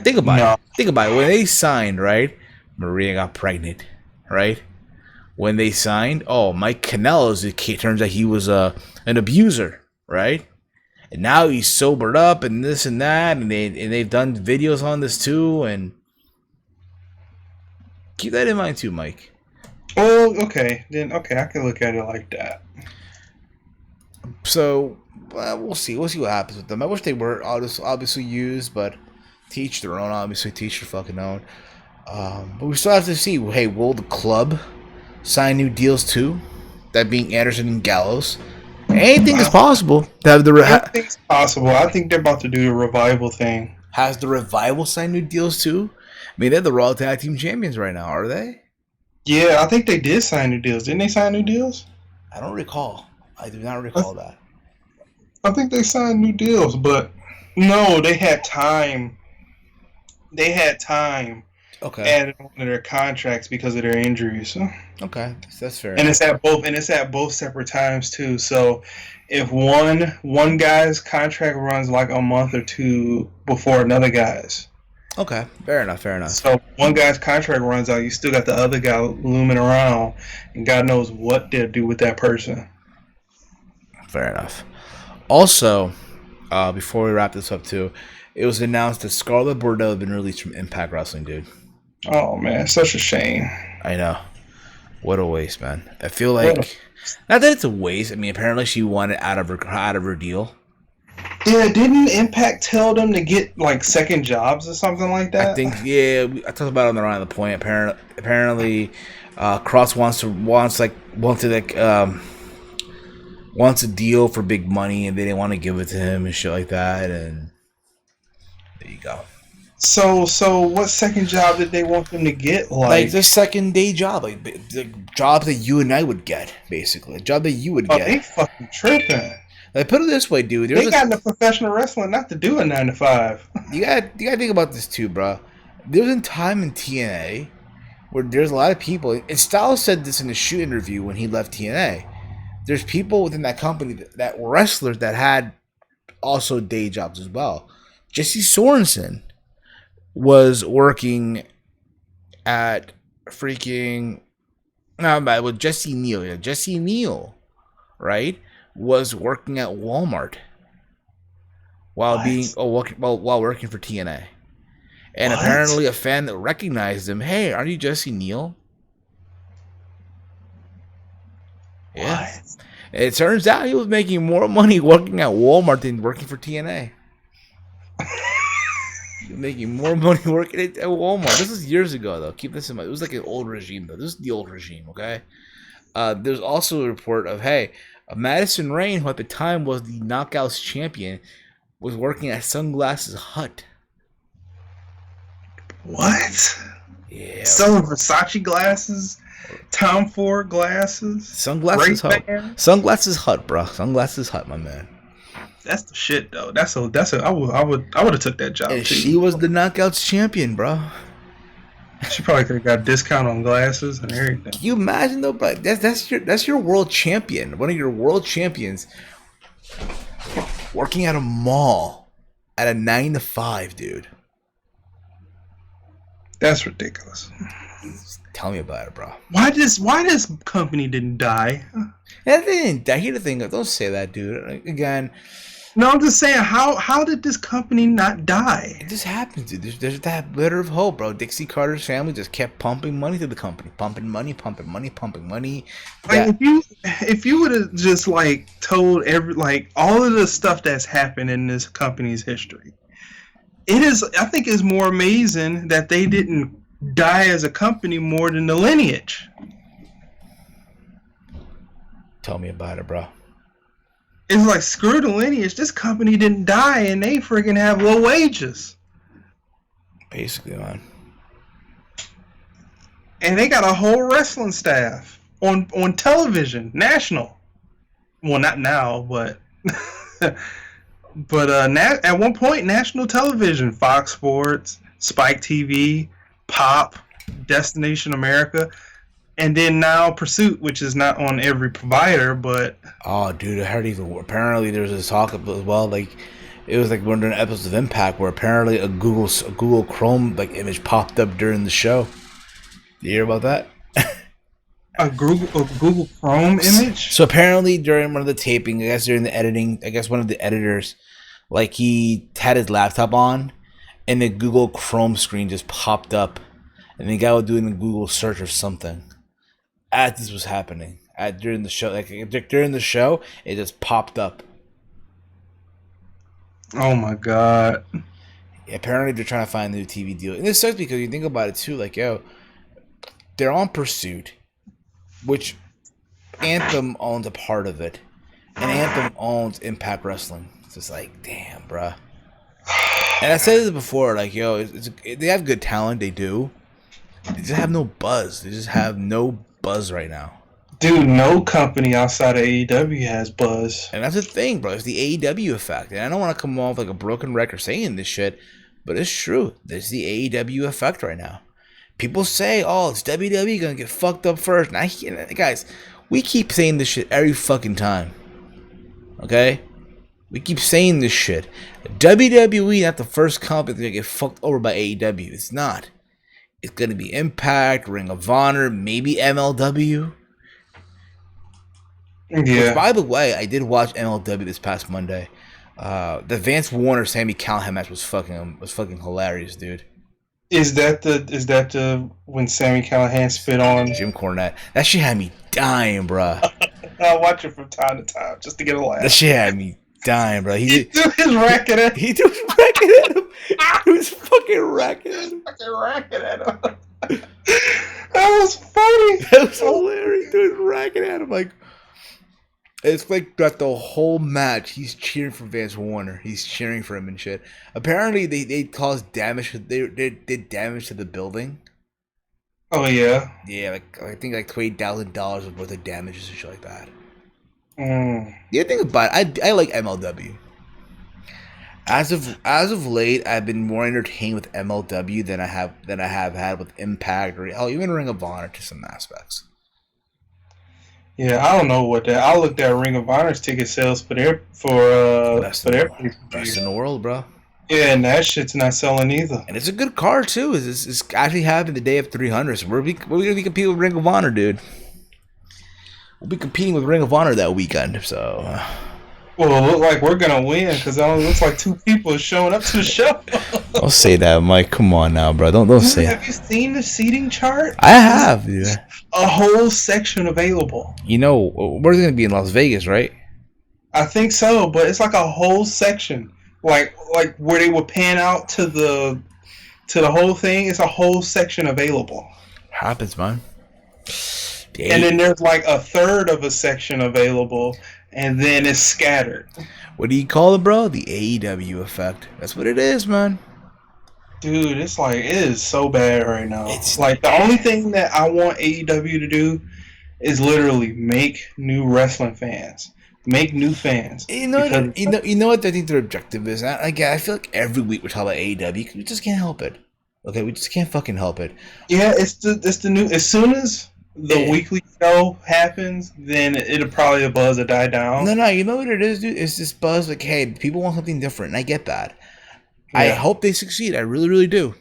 Think about it. Think about it. When they signed, right, Maria got pregnant, right? When they signed, oh, Mike Kanellis, it turns out he was an abuser, right? And now he's sobered up and this and that, and they've done videos on this too, and keep that in mind too, Mike. Oh, okay. Then I can look at it like that. So we'll see. We'll see what happens with them. I wish they were obviously used, but teach their own. Obviously, teach their fucking own. But we still have to see. Hey, will the club sign new deals too? That being Anderson and Gallows. Anything is possible. Anything's possible. I think they're about to do the revival thing. Has the revival signed new deals too? I mean, they're the Raw Tag Team Champions right now, are they? Yeah, I think they did sign new deals. Didn't they sign new deals? I don't recall. I do not recall that. I think they signed new deals, but no, they had time. They had time. Okay. Added on to their contracts because of their injuries. So. Okay, that's fair. And it's at both separate times too. So if one guy's contract runs like a month or two before another guy's. Okay, fair enough. So one guy's contract runs out, you still got the other guy looming around, and God knows what they'll do with that person. Fair enough. Also, before we wrap this up too, it was announced that Scarlett Bordeaux had been released from Impact Wrestling, dude. Oh man, such a shame. I know. What a waste, man. I feel like not that it's a waste. I mean, apparently she wanted out of her deal. Yeah, didn't Impact tell them to get like second jobs or something like that? I think I talked about it on the Run of the Point. Apparently, Cross wants a deal for big money, and they didn't want to give it to him and shit like that. And there you go. So what second job did they want them to get? Like the second day job, like the job that you and I would get, basically, a job that you would get. They fucking tripping. Like, put it this way, dude. They got into professional wrestling not to do a 9 to 5. You gotta think about this too, bro. There's a time in TNA where there's a lot of people, and Styles said this in a shoot interview when he left TNA. There's people within that company that were wrestlers that had also day jobs as well. Jesse Sorensen was working at with Jesse Neal. Yeah, Jesse Neal, right? Was working at Walmart while working for TNA, and apparently a fan that recognized him. Hey, aren't you Jesse Neal? Yeah. What? It turns out he was making more money working at Walmart than working for TNA. Making more money working at Walmart. This is years ago, though. Keep this in mind. It was like an old regime, though. This is the old regime, okay? There's also a report of, Madison Rayne, who at the time was the Knockouts champion, was working at Sunglasses Hut. What? Yeah. Selling Versace glasses Tom Ford glasses. Sunglasses hut. Sunglasses hut, bro. Sunglasses hut, my man. That's the shit, though. I would have took that job and too. She was the Knockouts champion, bro. She probably could have got a discount on glasses and everything. Can you imagine though? But that's your world champion, one of your world champions, working at a mall at a 9 to 5, dude. That's ridiculous. Tell me about it, bro. Why this company didn't die? Yeah, they didn't die. Here's the thing. Don't say that, dude. Again. No, I'm just saying, how did this company not die? It just happens, dude. There's that glitter of hope, bro. Dixie Carter's family just kept pumping money to the company. Pumping money. Like, if you would have just, like, told all of the stuff that's happened in this company's history, I think it's more amazing that they didn't die as a company more than the lineage. Tell me about it, bro. It's like, screw the lineage. This company didn't die, and they freaking have low wages. Basically, man. And they got a whole wrestling staff on television, national. Well, not now, but but at one point, national television, Fox Sports, Spike TV, Pop, Destination America. And then now Pursuit, which is not on every provider, but... Oh, dude, I heard apparently there's this talk as well, like, it was like one of the episodes of Impact where apparently a Google Chrome, like, image popped up during the show. You hear about that? A Google Chrome image? So apparently during one of the taping, I guess during the editing, I guess one of the editors, like, he had his laptop on, and the Google Chrome screen just popped up, and the guy was doing a Google search or something. As this was happening, during the show, it just popped up. Oh my god! Apparently, they're trying to find a new TV deal, and this sucks because you think about it too. Like, yo, they're on Pursuit, which Anthem owns a part of it, and Anthem owns Impact Wrestling. It's just like, damn, bruh. And I said this before, like, yo, they have good talent, they do. They just have no buzz. They just have no buzz right now. Dude, no company outside of AEW has buzz. And that's the thing, bro. It's the AEW effect. And I don't want to come off like a broken record saying this shit, but it's true. There's the AEW effect right now. People say, oh, it's WWE going to get fucked up first. And guys, we keep saying this shit every fucking time. Okay? We keep saying this shit. WWE not the first company that's going to get fucked over by AEW. It's not. It's going to be Impact, Ring of Honor, maybe MLW. Yeah. Which, by the way, I did watch MLW this past Monday. The Vance Warner Sami Callihan match was fucking hilarious, dude. Is that the when Sami Callihan spit on Jim Cornette? That shit had me dying, bruh. I'll watch it from time to time just to get a laugh. That shit had me dying, bro. He threw his racket at him. He threw his racket at him. He was fucking racket at him. That was funny. That was hilarious. He threw his racket at him. Like, it's like throughout the whole match, he's cheering for Vance Warner. He's cheering for him and shit. Apparently, they caused damage. They did damage to the building. Oh yeah. Yeah, like I think like $20,000 worth of damages and shit like that. Mm. Yeah, think about it. I like MLW. As of late, I've been more entertained with MLW than I have had with Impact or even Ring of Honor to some aspects. Yeah, I don't know what that. I looked at Ring of Honor's ticket sales for their best in the world, bro. Yeah, and that shit's not selling either. And it's a good card too. It's actually happening the day of 300. So we're gonna be competing with Ring of Honor, dude. We'll be competing with Ring of Honor that weekend. So. Well, it looks like we're gonna win because it only looks like 2 people are showing up to the show. Don't say that, Mike. Come on now, bro. Don't say that. Have you seen the seating chart? I have, dude. A whole section available. You know, we're gonna be in Las Vegas, right? I think so, but it's like a whole section, like where they would pan out to the whole thing. It's a whole section available. Happens, man. And then there's like a third of a section available, and then it's scattered. What do you call it, bro? The AEW effect. That's what it is, man. Dude, it's like, it is so bad right now. It's Like, the only thing that I want AEW to do is literally make new wrestling fans. Make new fans. you know Because, you know what I think their objective is. Again, I feel like every week we're talking about AEW. We just can't help it. Okay, we just can't fucking help it. yeah, it's the new, as soon as the weekly show happens, then it'll probably, the buzz will die down. No, you know what it is, dude? It's this buzz like, hey, people want something different, and I get that. Yeah. I hope they succeed. I really, really do.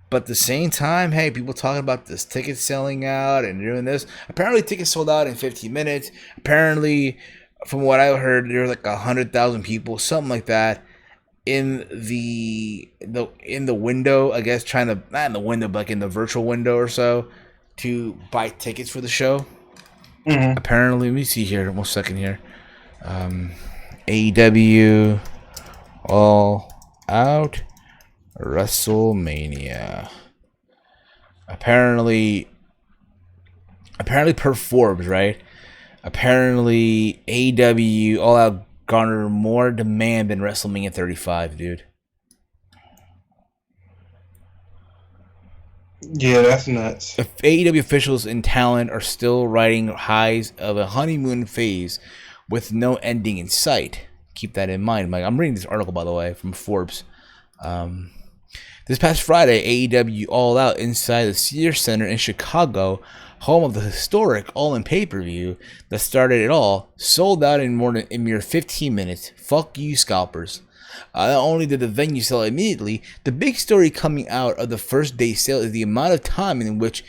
But at the same time, hey, people talking about this ticket selling out and doing this. Apparently, tickets sold out in 15 minutes. Apparently, from what I heard, there were like 100,000 people, something like that, in the window. I guess trying to, not in the window, but like in the virtual window or so, to buy tickets for the show. Mm-hmm. Apparently, let me see here. 1 second here. AEW All Out WrestleMania. Apparently per Forbes, right? Apparently AEW All Out garnered more demand than WrestleMania 35, dude. Yeah, that's nuts. If AEW officials and talent are still riding highs of a honeymoon phase with no ending in sight. Keep that in mind, Mike. I'm reading this article, by the way, from Forbes. This past Friday, AEW All Out inside the Sears Center in Chicago, home of the historic All-In pay-per-view that started it all, sold out in mere 15 minutes. Fuck you, scalpers. Not only did the venue sell immediately, the big story coming out of the first day sale is the amount of time in which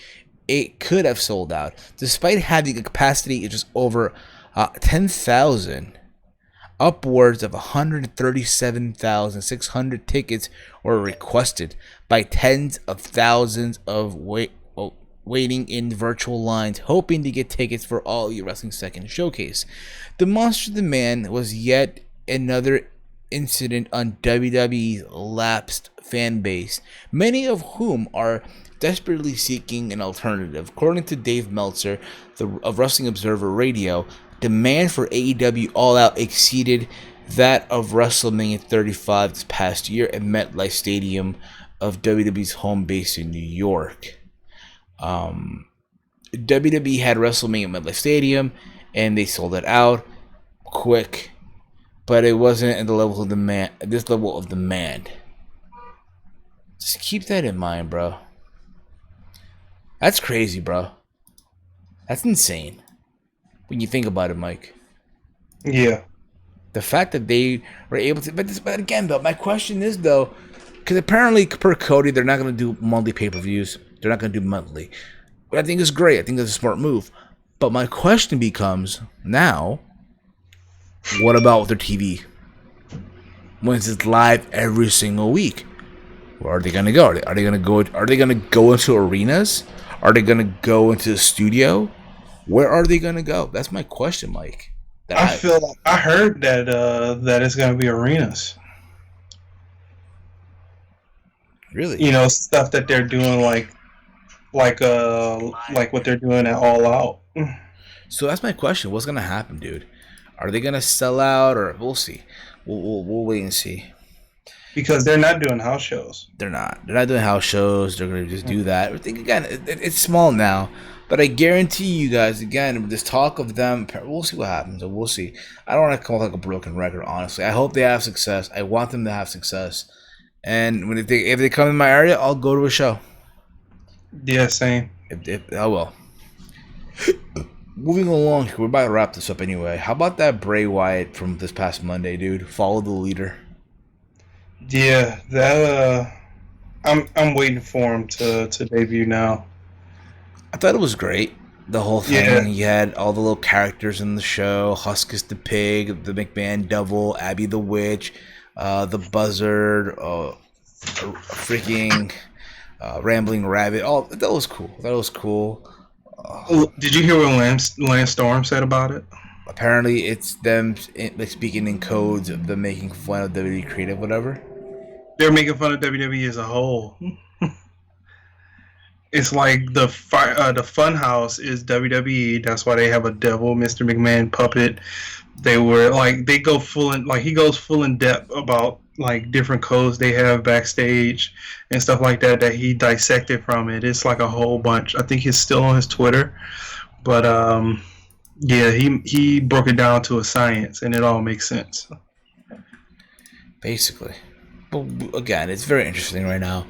it could have sold out. Despite having a capacity of just over 10,000, upwards of 137,600 tickets were requested by tens of thousands of waiting in virtual lines, hoping to get tickets for All Elite Wrestling Second Showcase. The monster demand was yet another incident on WWE's lapsed fan base, many of whom are desperately seeking an alternative. According to Dave Meltzer of Wrestling Observer Radio, demand for AEW All Out exceeded that of WrestleMania 35 this past year at MetLife Stadium of WWE's home base in New York. WWE had WrestleMania at MetLife Stadium, and they sold it out quick, but it wasn't at the level of demand. At this level of demand, just keep that in mind, bro. That's crazy, bro. That's insane when you think about it, Mike. Yeah. The fact that they were able to, but again, though, my question is though, because apparently per Cody, they're not going to do monthly pay-per-views. They're not going to do monthly. But I think it's great. I think that's a smart move. But my question becomes now, what about with their TV? When it's live every single week, where are they going to go? Are they going to go? Are they going to go into arenas? Are they going to go into the studio? Where are they going to go? That's my question, Mike. I feel like I heard that that it's going to be arenas. Really? You know, stuff that they're doing like what they're doing at All Out. So that's my question. What's going to happen, dude? Are they going to sell out, or we'll see? We'll wait and see. Because they're not doing house shows. They're not doing house shows. They're going to just do that. I think, again, it's small now. But I guarantee you guys, again, with this talk of them, we'll see what happens. We'll see. I don't want to come off like a broken record, honestly. I hope they have success. I want them to have success. And if they come in my area, I'll go to a show. Yeah, same. I will. Moving along, we're about to wrap this up anyway. How about that Bray Wyatt from this past Monday, dude? Follow the leader. Yeah, that I'm waiting for him to debut now. I thought it was great. The whole thing. Yeah. You had all the little characters in the show: Huskus the Pig, the McMahon Devil, Abby the Witch, the Buzzard, freaking Rambling Rabbit. Oh, that was cool. Did you hear what Lance Storm said about it? Apparently, it's them speaking in codes of them making fun of WWE creative, whatever. They're making fun of WWE as a whole. It's like the Funhouse is WWE. That's why they have a devil, Mr. McMahon puppet. They were like he goes full in depth about like different codes they have backstage and stuff like that he dissected from it. It's like a whole bunch. I think he's still on his Twitter, but yeah, he broke it down to a science, and it all makes sense. Basically, but again, it's very interesting right now.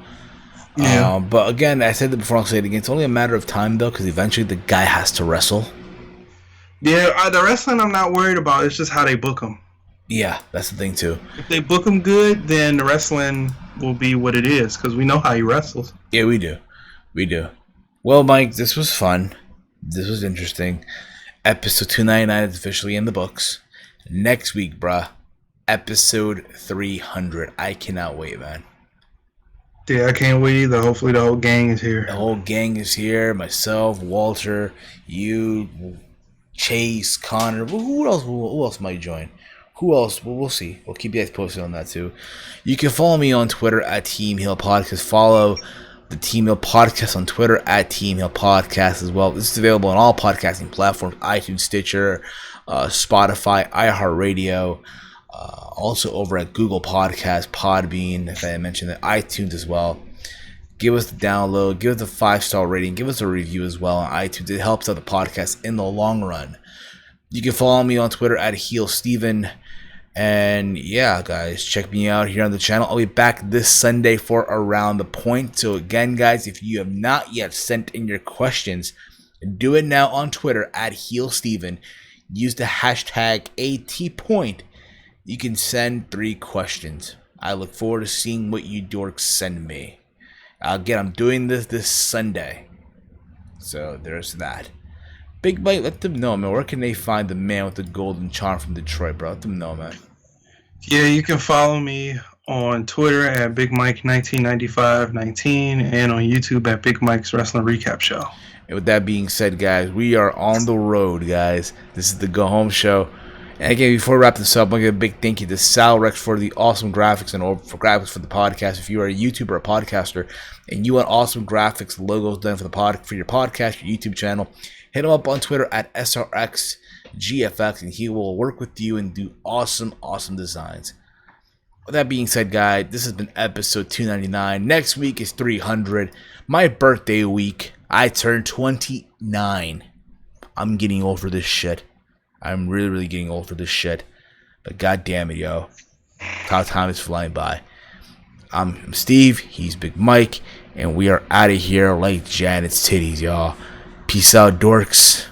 Yeah. But again, I said that before, I'll say it again. It's only a matter of time, though, because eventually the guy has to wrestle. Yeah, the wrestling I'm not worried about. It's just how they book him. Yeah, that's the thing, too. If they book him good, then the wrestling will be what it is, because we know how he wrestles. Yeah, we do. We do. Well, Mike, this was fun. This was interesting. Episode 299 is officially in the books. Next week, bruh, episode 300. I cannot wait, man. Yeah, I can't wait either. Hopefully the whole gang is here. The whole gang is here. Myself, Walter, you, Chase, Connor. Who else might join? Who else? Well, we'll see. We'll keep you guys posted on that too. You can follow me on Twitter at Team Hill Podcast. Follow the Team Hill Podcast on Twitter at Team Hill Podcast as well. This is available on all podcasting platforms: iTunes, Stitcher, Spotify, iHeartRadio. Also over at Google Podcasts, PodBean, if I mentioned that, iTunes as well. Give us the download, give us a 5-star rating, give us a review as well on iTunes. It helps out the podcast in the long run. You can follow me on Twitter at HeelSteven. And yeah, guys, check me out here on the channel. I'll be back this Sunday for Around the Point. So again, guys, if you have not yet sent in your questions, do it now on Twitter at HeelSteven. Use the hashtag ATPoint. You can send 3 questions. I look forward to seeing what you dorks send me. Again, I'm doing this Sunday. So there's that. Big Mike, let them know, man. Where can they find the man with the golden charm from Detroit, bro? Let them know, man. Yeah, you can follow me on Twitter at Big Mike 199519 and on YouTube at Big Mike's Wrestling Recap Show. And with that being said, guys, we are on the road, guys. This is the Go Home Show. And again, before we wrap this up, I want to give a big thank you to Salrex for the awesome graphics and for graphics for the podcast. If you are a YouTuber or a podcaster and you want awesome graphics, logos done for your podcast, your YouTube channel, hit him up on Twitter at SRXGFX, and he will work with you and do awesome designs. With that being said, guys, this has been episode 299. Next week is 300. My birthday week. I turned 29. I'm getting old for this shit. I'm really getting old for this shit. But god damn it, yo. How time is flying by. I'm Steve, he's Big Mike, and we are out of here like Janet's titties, y'all. Peace out, dorks.